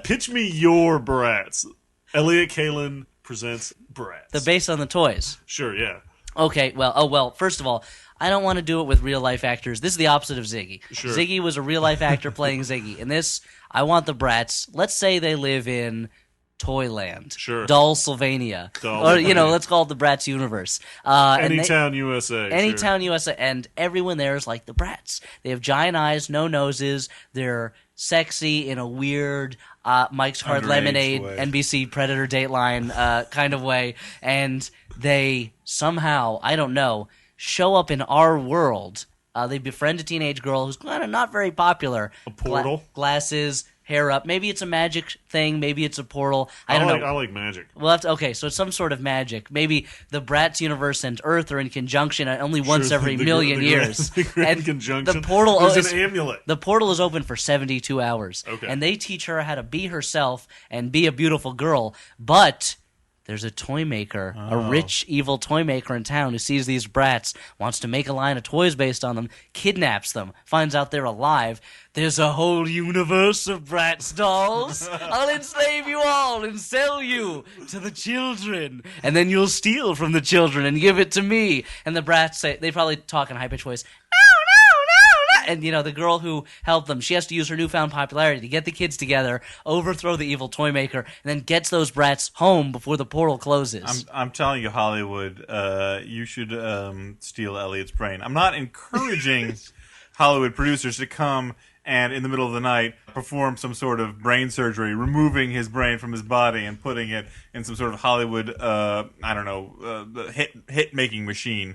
pitch me your Bratz. Elliot Kalin presents Bratz. The base on the toys. Sure, yeah. Okay, well, first of all, I don't want to do it with real-life actors. This is the opposite of Ziggy. Sure. Ziggy was a real-life actor playing Ziggy. In this, I want the Bratz. Let's say they live in Toyland. Sure. Sylvania. Or, let's call it the Bratz universe. Anytown, USA. Anytown, USA. And everyone there is like the Bratz. They have giant eyes, no noses. They're sexy in a weird Mike's Hard Underage Lemonade, way. NBC Predator Dateline kind of way. And they somehow, I don't know, show up in our world. They befriend a teenage girl who's kind of not very popular. A portal? Glasses, hair up. Maybe it's a magic thing. Maybe it's a portal. I don't know. I like magic. Okay, so it's some sort of magic. Maybe the Bratz universe and Earth are in conjunction only once every million years. The grand and conjunction. The portal There's an amulet. The portal is open for 72 hours. Okay. And they teach her how to be herself and be a beautiful girl, but there's a toy maker, a rich, evil toy maker in town who sees these brats, wants to make a line of toys based on them, kidnaps them, finds out they're alive. There's a whole universe of Bratz dolls. I'll enslave you all and sell you to the children. And then you'll steal from the children and give it to me. And the brats say, they probably talk in a high-pitched voice, and, the girl who helped them, she has to use her newfound popularity to get the kids together, overthrow the evil toy maker, and then gets those brats home before the portal closes. I'm telling you, Hollywood, you should steal Elliot's brain. I'm not encouraging Hollywood producers to come and, in the middle of the night, perform some sort of brain surgery, removing his brain from his body and putting it in some sort of Hollywood, hit-making machine.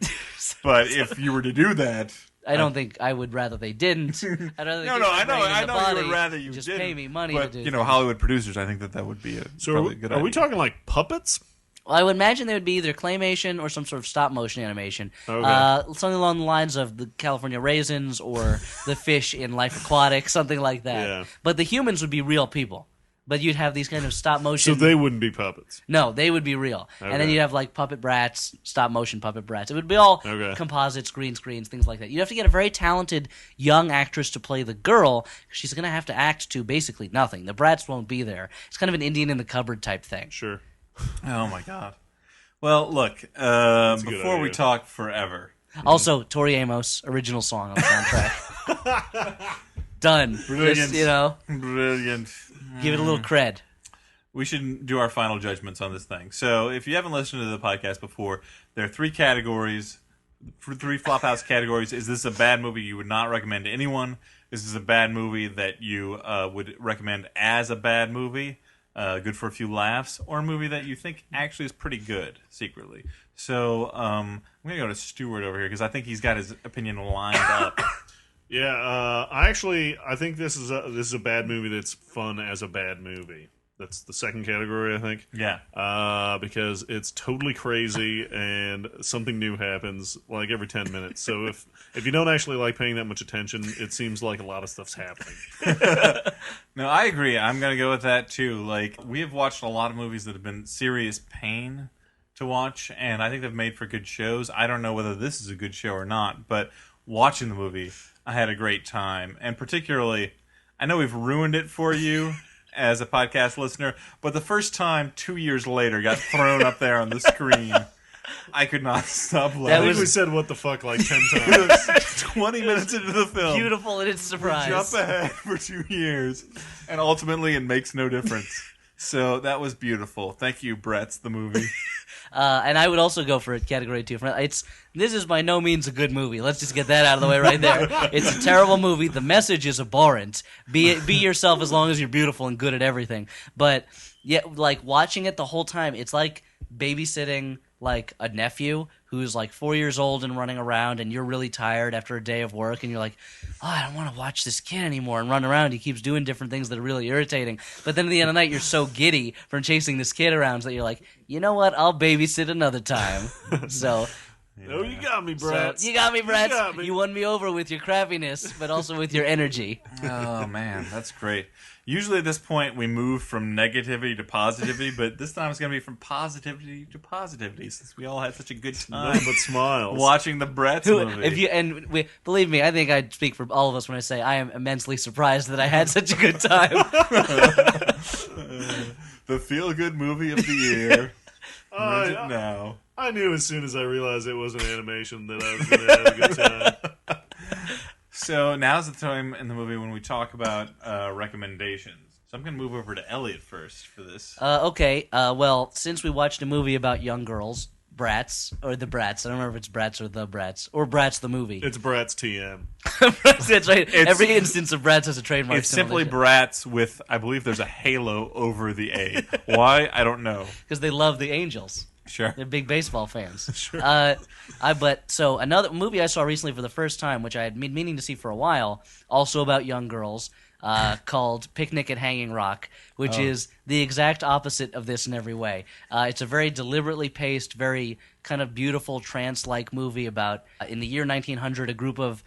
But if you were to do that... I don't think I would rather they didn't. I'd rather I know you would rather you just didn't. pay me money but, to do Hollywood producers, I think that would be probably a good idea. Are we talking like puppets? Well, I would imagine they would be either claymation or some sort of stop-motion animation. Okay. Something along the lines of the California Raisins or the fish in Life Aquatic, something like that. Yeah. But the humans would be real people. But you'd have these kind of stop-motion... So they wouldn't be puppets. No, they would be real. Okay. And then you'd have like puppet brats, stop-motion puppet brats. It would be all Okay. composites, green screens, things like that. You'd have to get a very talented young actress to play the girl, 'cause she's going to have to act to basically nothing. The brats won't be there. It's kind of an Indian in the cupboard type thing. Sure. Oh, my God. Well, look, a good before we idea. talk forever... Also, Tori Amos, original song on the soundtrack. Done. Brilliant. Just, Brilliant. give it a little cred. We should do our final judgments on this thing. So, if you haven't listened to the podcast before, there are three categories, three Flophouse categories. Is this a bad movie you would not recommend to anyone? Is this a bad movie that you would recommend as a bad movie, good for a few laughs, or a movie that you think actually is pretty good, secretly? So, I'm going to go to Stuart over here, because I think he's got his opinion lined up. Yeah, I think this is a bad movie that's fun as a bad movie. That's the second category, I think. Yeah. Because it's totally crazy and something new happens like every 10 minutes. So if you don't actually like paying that much attention, it seems like a lot of stuff's happening. No, I agree. I'm going to go with that, too. Like, we have watched a lot of movies that have been serious pain to watch, and I think they've made for good shows. I don't know whether this is a good show or not, but watching the movie, I had a great time. And particularly, I know we've ruined it for you as a podcast listener, but the first time 2 years later got thrown up there on the screen, I could not stop laughing. I think we said what the fuck like 10 times. 20 minutes into the film. Beautiful in its surprise. Jump ahead for 2 years, and ultimately it makes no difference. So that was beautiful. Thank you, Bratz, the movie. And I would also go for it, category 2. This is by no means a good movie. Let's just get that out of the way right there. It's a terrible movie. The message is abhorrent. Be yourself as long as you're beautiful and good at everything. But yeah, like watching it the whole time, it's like babysitting like a nephew who's like 4 years old and running around, and you're really tired after a day of work, and you're like, oh, I don't want to watch this kid anymore, and run around. He keeps doing different things that are really irritating. But then at the end of the night, you're so giddy from chasing this kid around that you're like, you know what? I'll babysit another time. So... No, you got me, Bratz. So, you got me, Bratz. got me. You won me over with your crappiness, but also with your energy. Oh, man, that's great. Usually at this point, we move from negativity to positivity, but this time it's going to be from positivity to positivity, since we all had such a good time Nothing but smiles. watching the Bratz movie. Believe me, I think I speak for all of us when I say I am immensely surprised that I had such a good time. The feel-good movie of the year. Rent it now. I knew as soon as I realized it was an animation that I was going to have a good time. So now's the time in the movie when we talk about recommendations. So I'm going to move over to Elliot first for this. Okay, well, since we watched a movie about young girls, Bratz, or the Bratz, I don't remember if it's Bratz or the Bratz, or Bratz the movie. It's Bratz TM. That's right. Every instance of Bratz has a trademark. It's simply Bratz with, I believe there's a halo over the A. Why? I don't know. Because they love the Angels. Sure. They're big baseball fans. Sure. So another movie I saw recently for the first time, which I had been meaning to see for a while, also about young girls, called Picnic at Hanging Rock, which is the exact opposite of this in every way. It's a very deliberately paced, very kind of beautiful trance-like movie about, in the year 1900, a group of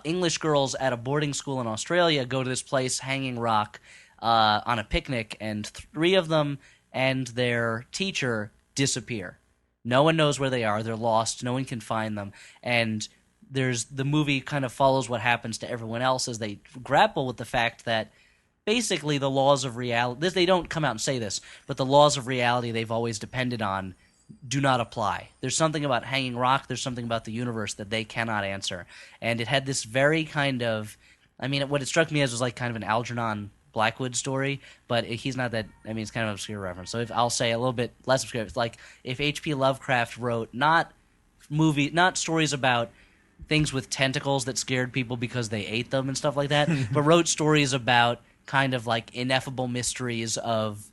English girls at a boarding school in Australia go to this place, Hanging Rock, on a picnic, and three of them and their teacher disappear. No one knows where they are. They're lost. No one can find them. And the movie kind of follows what happens to everyone else as they grapple with the fact that basically the laws of reality, they don't come out and say this, but the laws of reality they've always depended on do not apply. There's something about Hanging Rock, there's something about the universe that they cannot answer. And it had this very kind of, I mean, what it struck me as was like kind of an Algernon Blackwood story, but he's not that, I mean, it's kind of an obscure reference. So if I'll say a little bit less obscure, it's like if H.P. Lovecraft wrote not stories about things with tentacles that scared people because they ate them and stuff like that, but wrote stories about kind of like ineffable mysteries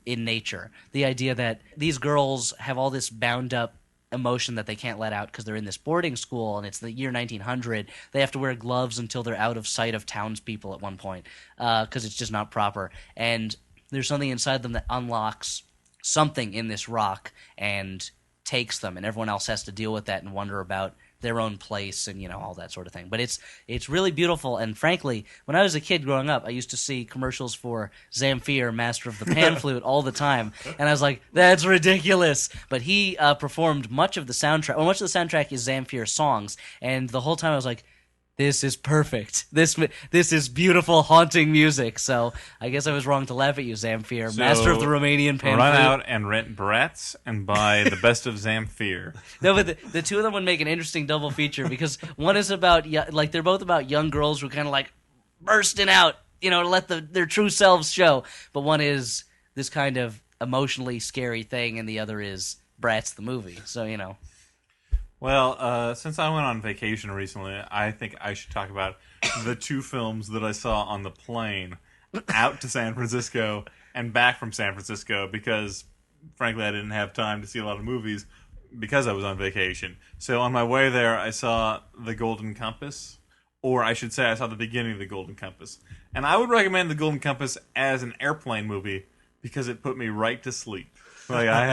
in nature. The idea that these girls have all this bound up emotion that they can't let out because they're in this boarding school and it's the year 1900. They have to wear gloves until they're out of sight of townspeople at one point because it's just not proper. And there's something inside them that unlocks something in this rock and takes them, and everyone else has to deal with that and wonder about their own place and, you know, all that sort of thing. But it's really beautiful, and frankly, when I was a kid growing up, I used to see commercials for Zamfir, Master of the Pan Flute, all the time, and I was like, that's ridiculous. But he performed much of the soundtrack. Well, much of the soundtrack is Zamfir songs, and the whole time I was like, this is perfect. This is beautiful, haunting music. So I guess I was wrong to laugh at you, Zamfir, So, Master of the Romanian Pan Run Flute. out and rent Bratz and buy the best of Zamfir. No, but the two of them would make an interesting double feature because one is about, like, they're both about young girls who are kind of like bursting out, you know, to let their true selves show. But one is this kind of emotionally scary thing, and the other is Bratz the movie. So, you know. Well, since I went on vacation recently, I think I should talk about the two films that I saw on the plane out to San Francisco and back from San Francisco because, frankly, I didn't have time to see a lot of movies because I was on vacation. So on my way there, I saw The Golden Compass, or I should say I saw the beginning of The Golden Compass. And I would recommend The Golden Compass as an airplane movie because it put me right to sleep. Like I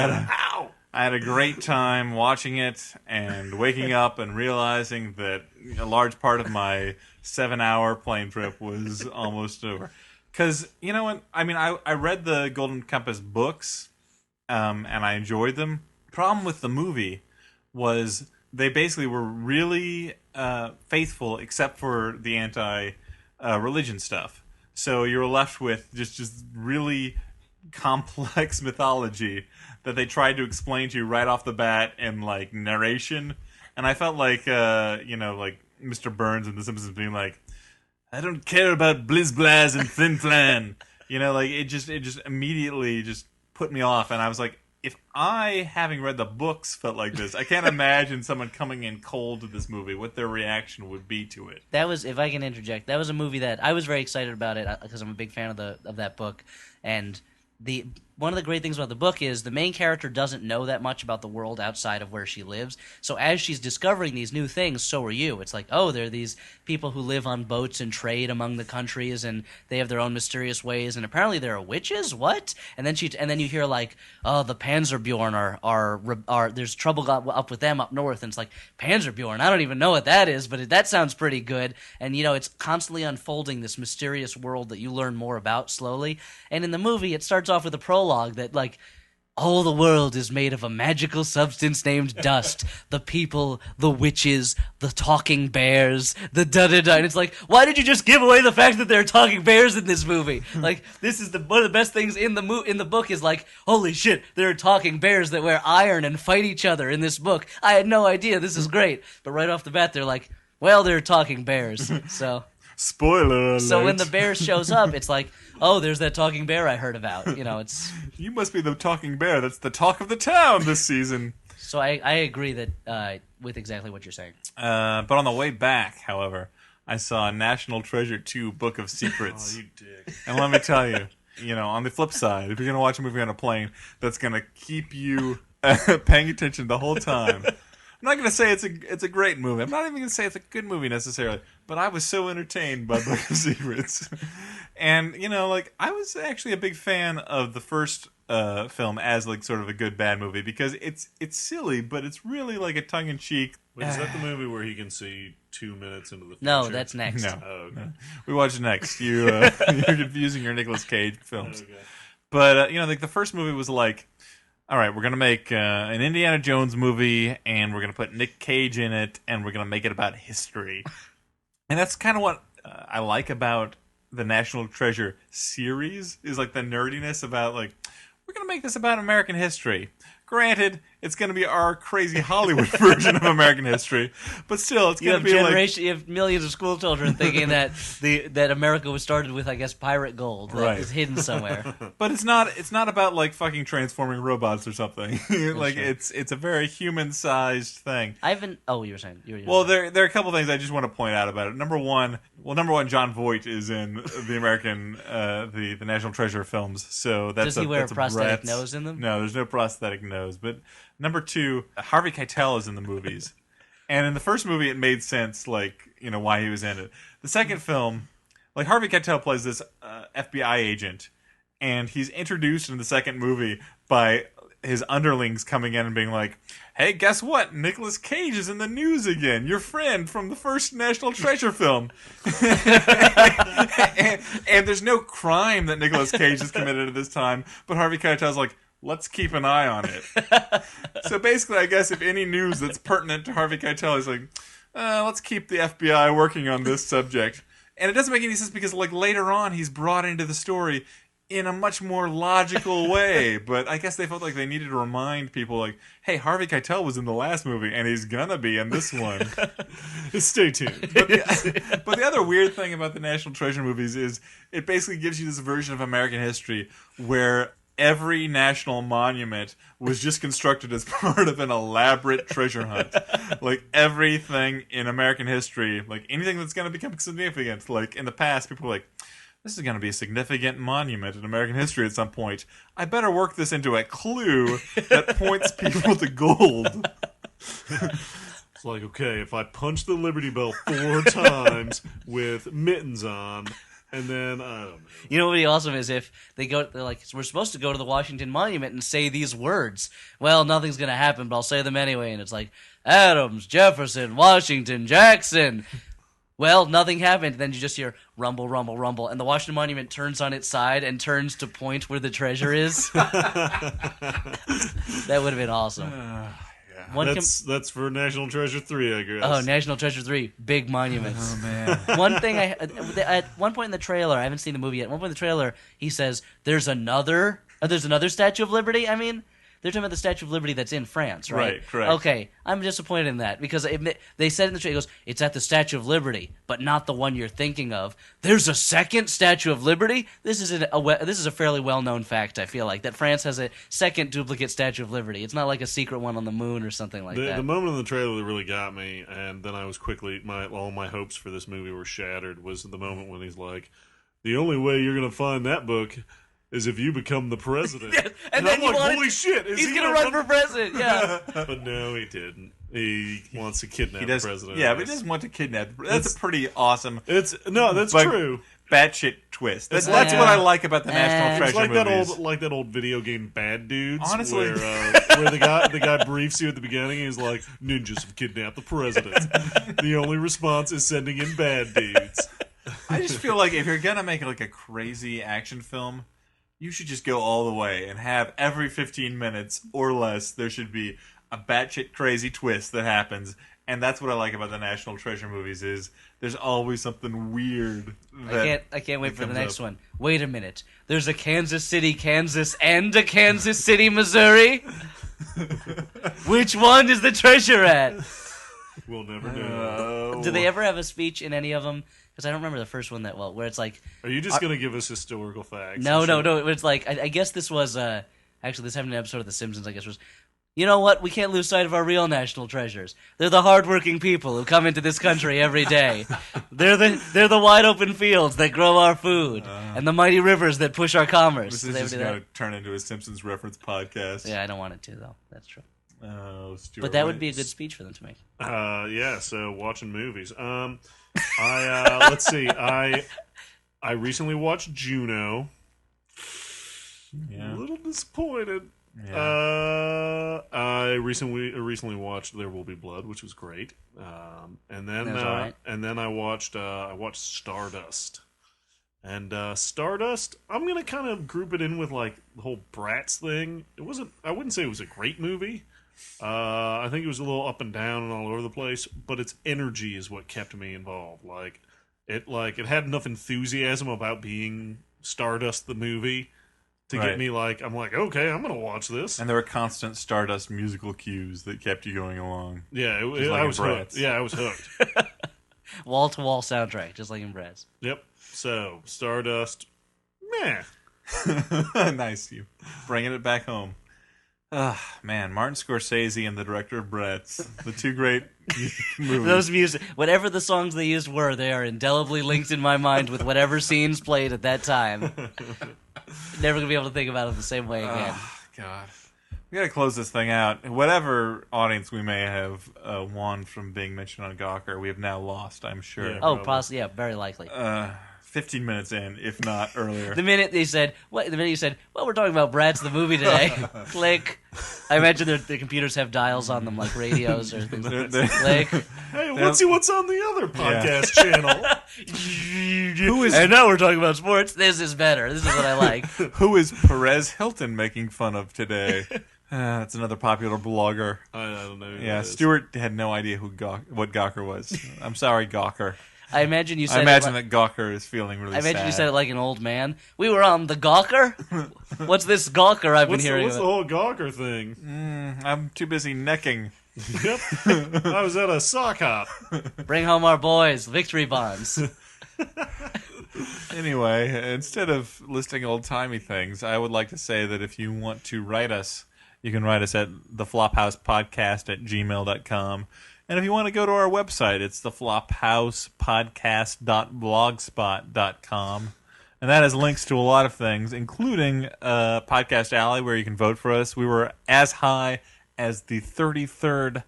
had a great time watching it and waking up and realizing that a large part of my 7-hour plane trip was almost over. Because, you know what? I mean, I read the Golden Compass books and I enjoyed them. Problem with the movie was they basically were really faithful except for the anti-religion stuff. So you're left with just really complex mythology that they tried to explain to you right off the bat in like narration, and I felt like like Mr. Burns in The Simpsons being like, "I don't care about blizblaz and flim-flam," like it just immediately just put me off, and I was like, if I, having read the books, felt like this, I can't imagine someone coming in cold to this movie, what their reaction would be to it. That was, if I can interject, that was a movie that I was very excited about it because I'm a big fan of that book, and one of the great things about the book is the main character doesn't know that much about the world outside of where she lives. So as she's discovering these new things, so are you. It's like, oh, there are these people who live on boats and trade among the countries, and they have their own mysterious ways, and apparently there are witches. What? And then you hear like, oh, the Panzerbjorn are there's trouble up with them up north, and it's like, Panzerbjorn, I don't even know what that is, but that sounds pretty good. And it's constantly unfolding this mysterious world that you learn more about slowly. And in the movie, it starts off with a prologue that, like, all the world is made of a magical substance named dust. The people, the witches, the talking bears, the da-da-da. And it's like, why did you just give away the fact that there are talking bears in this movie? Like, this is one of the best things in the book is like, holy shit, there are talking bears that wear iron and fight each other in this book. I had no idea. This is great. But right off the bat, they're like, well, they're talking bears. So... Spoiler alert. So when the bear shows up, it's like, oh, there's that talking bear I heard about. It's... You must be the talking bear. That's the talk of the town this season. So I agree that with exactly what you're saying. But on the way back, however, I saw National Treasure 2 Book of Secrets. Oh, you dick. And let me tell you, on the flip side, if you're going to watch a movie on a plane that's going to keep you paying attention the whole time... I'm not going to say it's a great movie. I'm not even going to say it's a good movie necessarily. But I was so entertained by Book of Secrets. And, I was actually a big fan of the first film as, like, sort of a good, bad movie. Because it's silly, but it's really, like, a tongue-in-cheek... Wait, is that the movie where he can see 2 minutes into the future? No, that's next. No. Oh, okay. We watch next. You're confusing your Nicolas Cage films. Okay. But like the first movie was like, all right, we're gonna make an Indiana Jones movie, and we're gonna put Nick Cage in it, and we're gonna make it about history. And that's kind of what I like about the National Treasure series, is like the nerdiness about like, we're gonna make this about American history. Granted, it's going to be our crazy Hollywood version of American history, but still, it's going to be like... You have millions of school children thinking that that America was started with, I guess, pirate gold that is hidden somewhere. But it's not about like fucking transforming robots or something. Like it's a very human-sized thing. I haven't. Oh, you were saying. Well, there are a couple things I just want to point out about it. Number one, John Voight is in the American the National Treasure films, so that's does he wear a prosthetic nose in them? No, there's no prosthetic nose. But number two, Harvey Keitel is in the movies, and in the first movie it made sense, like why he was in it. The second film, like Harvey Keitel plays this FBI agent, and he's introduced in the second movie by his underlings coming in and being like, "Hey, guess what? Nicolas Cage is in the news again. Your friend from the first National Treasure film." and there's no crime that Nicolas Cage has committed at this time, but Harvey Keitel's like, let's keep an eye on it. So basically, I guess if any news that's pertinent to Harvey Keitel is like, let's keep the FBI working on this subject. And it doesn't make any sense because like later on he's brought into the story in a much more logical way. But I guess they felt like they needed to remind people like, hey, Harvey Keitel was in the last movie and he's gonna be in this one. Stay tuned. But the other weird thing about the National Treasure movies is it basically gives you this version of American history where every national monument was just constructed as part of an elaborate treasure hunt. Like everything in American history, like anything that's going to become significant, like in the past, people were like, this is going to be a significant monument in American history at some point. I better work this into a clue that points people to gold. It's like, okay, if I punch the Liberty Bell 4 times with mittens on... And then, I don't know. You know what would be awesome is if they're like, we're supposed to go to the Washington Monument and say these words. Well, nothing's going to happen, but I'll say them anyway. And it's like, Adams, Jefferson, Washington, Jackson. Well, nothing happened. Then you just hear rumble, rumble, rumble. And the Washington Monument turns on its side and turns to point where the treasure is. That would have been awesome. That's for National Treasure 3, I guess. Oh, National Treasure 3, big monuments. Oh, man. One thing, at one point in the trailer, I haven't seen the movie yet, at one point in the trailer, he says, there's another Statue of Liberty? I mean, they're talking about the Statue of Liberty that's in France, right? Right, correct. Okay, I'm disappointed in that, because they said in the trailer, he goes, it's at the Statue of Liberty, but not the one you're thinking of. There's a second Statue of Liberty? This is a fairly well-known fact, I feel like, that France has a second duplicate Statue of Liberty. It's not like a secret one on the moon or something like that. The moment in the trailer that really got me, and then I was quickly, all my hopes for this movie were shattered, was the moment when he's like, the only way you're going to find that book is if you become the president. Yes, and then I'm like, holy shit, he's going to run for president, yeah. But no, he didn't. He wants to kidnap the president. Yeah, but he doesn't want to kidnap. That's a pretty awesome. That's true. Batshit twist. That's what I like about the National Treasure movies. It's like that old video game Bad Dudes. Honestly, where the guy briefs you at the beginning. And he's like, ninjas have kidnapped the president. The only response is sending in bad dudes. I just feel like if you're gonna make like a crazy action film, you should just go all the way and have every 15 minutes or less there should be a batshit crazy twist that happens. And that's what I like about the National Treasure movies is there's always something weird. I can't wait for the next one. Wait a minute. There's a Kansas City, Kansas and a Kansas City, Missouri? Which one is the treasure at? We'll never know. Do they ever have a speech in any of them? Because I don't remember the first one that well, where it's like... Are you just going to give us historical facts? No. It's like, I guess this was... actually, this happened in an episode of The Simpsons, I guess, was... You know what? We can't lose sight of our real national treasures. They're the hardworking people who come into this country every day. They're the wide open fields that grow our food and the mighty rivers that push our commerce. This is just going to turn into a Simpsons reference podcast. Yeah, I don't want it to, though. That's true. Oh, Stuart but that would be a good speech for them to make. Yeah, so watching movies. Let's see. I recently watched Juno. Yeah. A little disappointed. Yeah. I recently watched There Will Be Blood, which was great. And then That was all right. and then I watched Stardust. And Stardust, I'm gonna kind of group it in with like the whole Bratz thing. I wouldn't say it was a great movie. I think it was a little up and down and all over the place, but its energy is what kept me involved. It had enough enthusiasm about being Stardust the movie to get me I'm like, okay, I'm gonna watch this. And there were constant Stardust musical cues that kept you going along. Yeah, like I was Bratz. hooked. Yeah, I was hooked. Wall-to-wall soundtrack, just like in Bratz. Yep. So Stardust, meh. Nice, you bringing it back home. Man, Martin Scorsese and the director of Bratz, the two great movies. Those music, whatever the songs they used were, they are indelibly linked in my mind with whatever scenes played at that time. Never gonna be able to think about it the same way again. God. We gotta close this thing out. Whatever audience we may have won from being mentioned on Gawker, we have now lost, I'm sure. Yeah. Oh, probably. possibly, yeah, very likely. 15 minutes in, if not earlier. The minute you said, well, we're talking about Bratz the movie today. Click. I imagine their computers have dials on them like radios or things. Click. Hey, let's see what's on the other podcast channel. And now we're talking about sports. This is better. This is what I like. Who is Perez Hilton making fun of today? That's another popular blogger. I don't know. Yeah, Stuart had no idea what Gawker was. I'm sorry, Gawker. I imagine you said I imagine that Gawker is feeling really sad. I imagine you said it like an old man. We were on the Gawker? What's this Gawker I've been hearing What's the about? whole Gawker thing? I'm too busy necking. Yep. I was at a sock hop. Bring home our boys. Victory bonds. Anyway, instead of listing old-timey things, I would like to say that if you want to write us, you can write us at theflophousepodcast@gmail.com. And if you want to go to our website, it's theflophousepodcast.blogspot.com. And that has links to a lot of things, including Podcast Alley, where you can vote for us. We were as high as the 33rd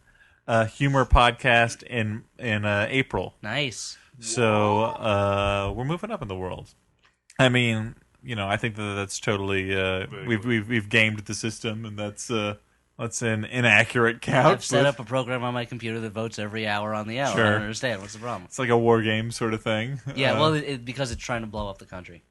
humor podcast in April. Nice. So we're moving up in the world. I mean, I think that's totally we've gamed the system, and that's an inaccurate count. I've set up a program on my computer that votes every hour on the hour. Sure. I don't understand. What's the problem? It's like a war game sort of thing. Yeah, well, because it's trying to blow up the country.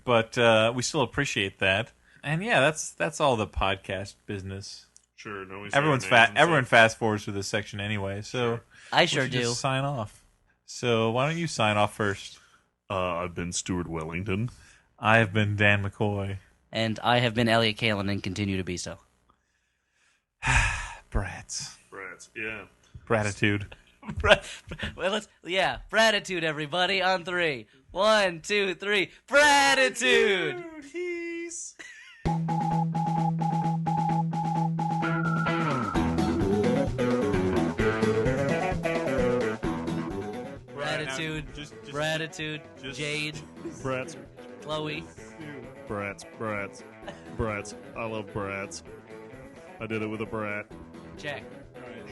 But we still appreciate that. And yeah, that's all the podcast business. Sure. No, Everyone fast forwards to this section anyway, so I we sure should do. just sign off. So why don't you sign off first? I've been Stuart Wellington. I have been Dan McCoy. And I have been Elliot Kalin and continue to be so. Bratz. Yeah. Gratitude. Gratitude, everybody, on 3. 1, 2, 3. Gratitude! Peace. Gratitude, gratitude, Jade, Bratz. Chloe. Bratz. I love Bratz. I did it with a brat. Check.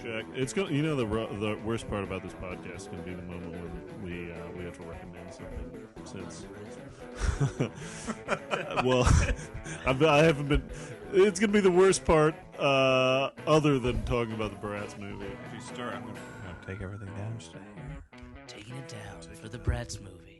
Check. It's going. The worst part about this podcast is going to be the moment when we have to recommend something. Since, well, I haven't been. It's going to be the worst part, other than talking about the Bratz movie. If you start, I'm going to take everything down. Stay here. Taking it down for the Bratz movie.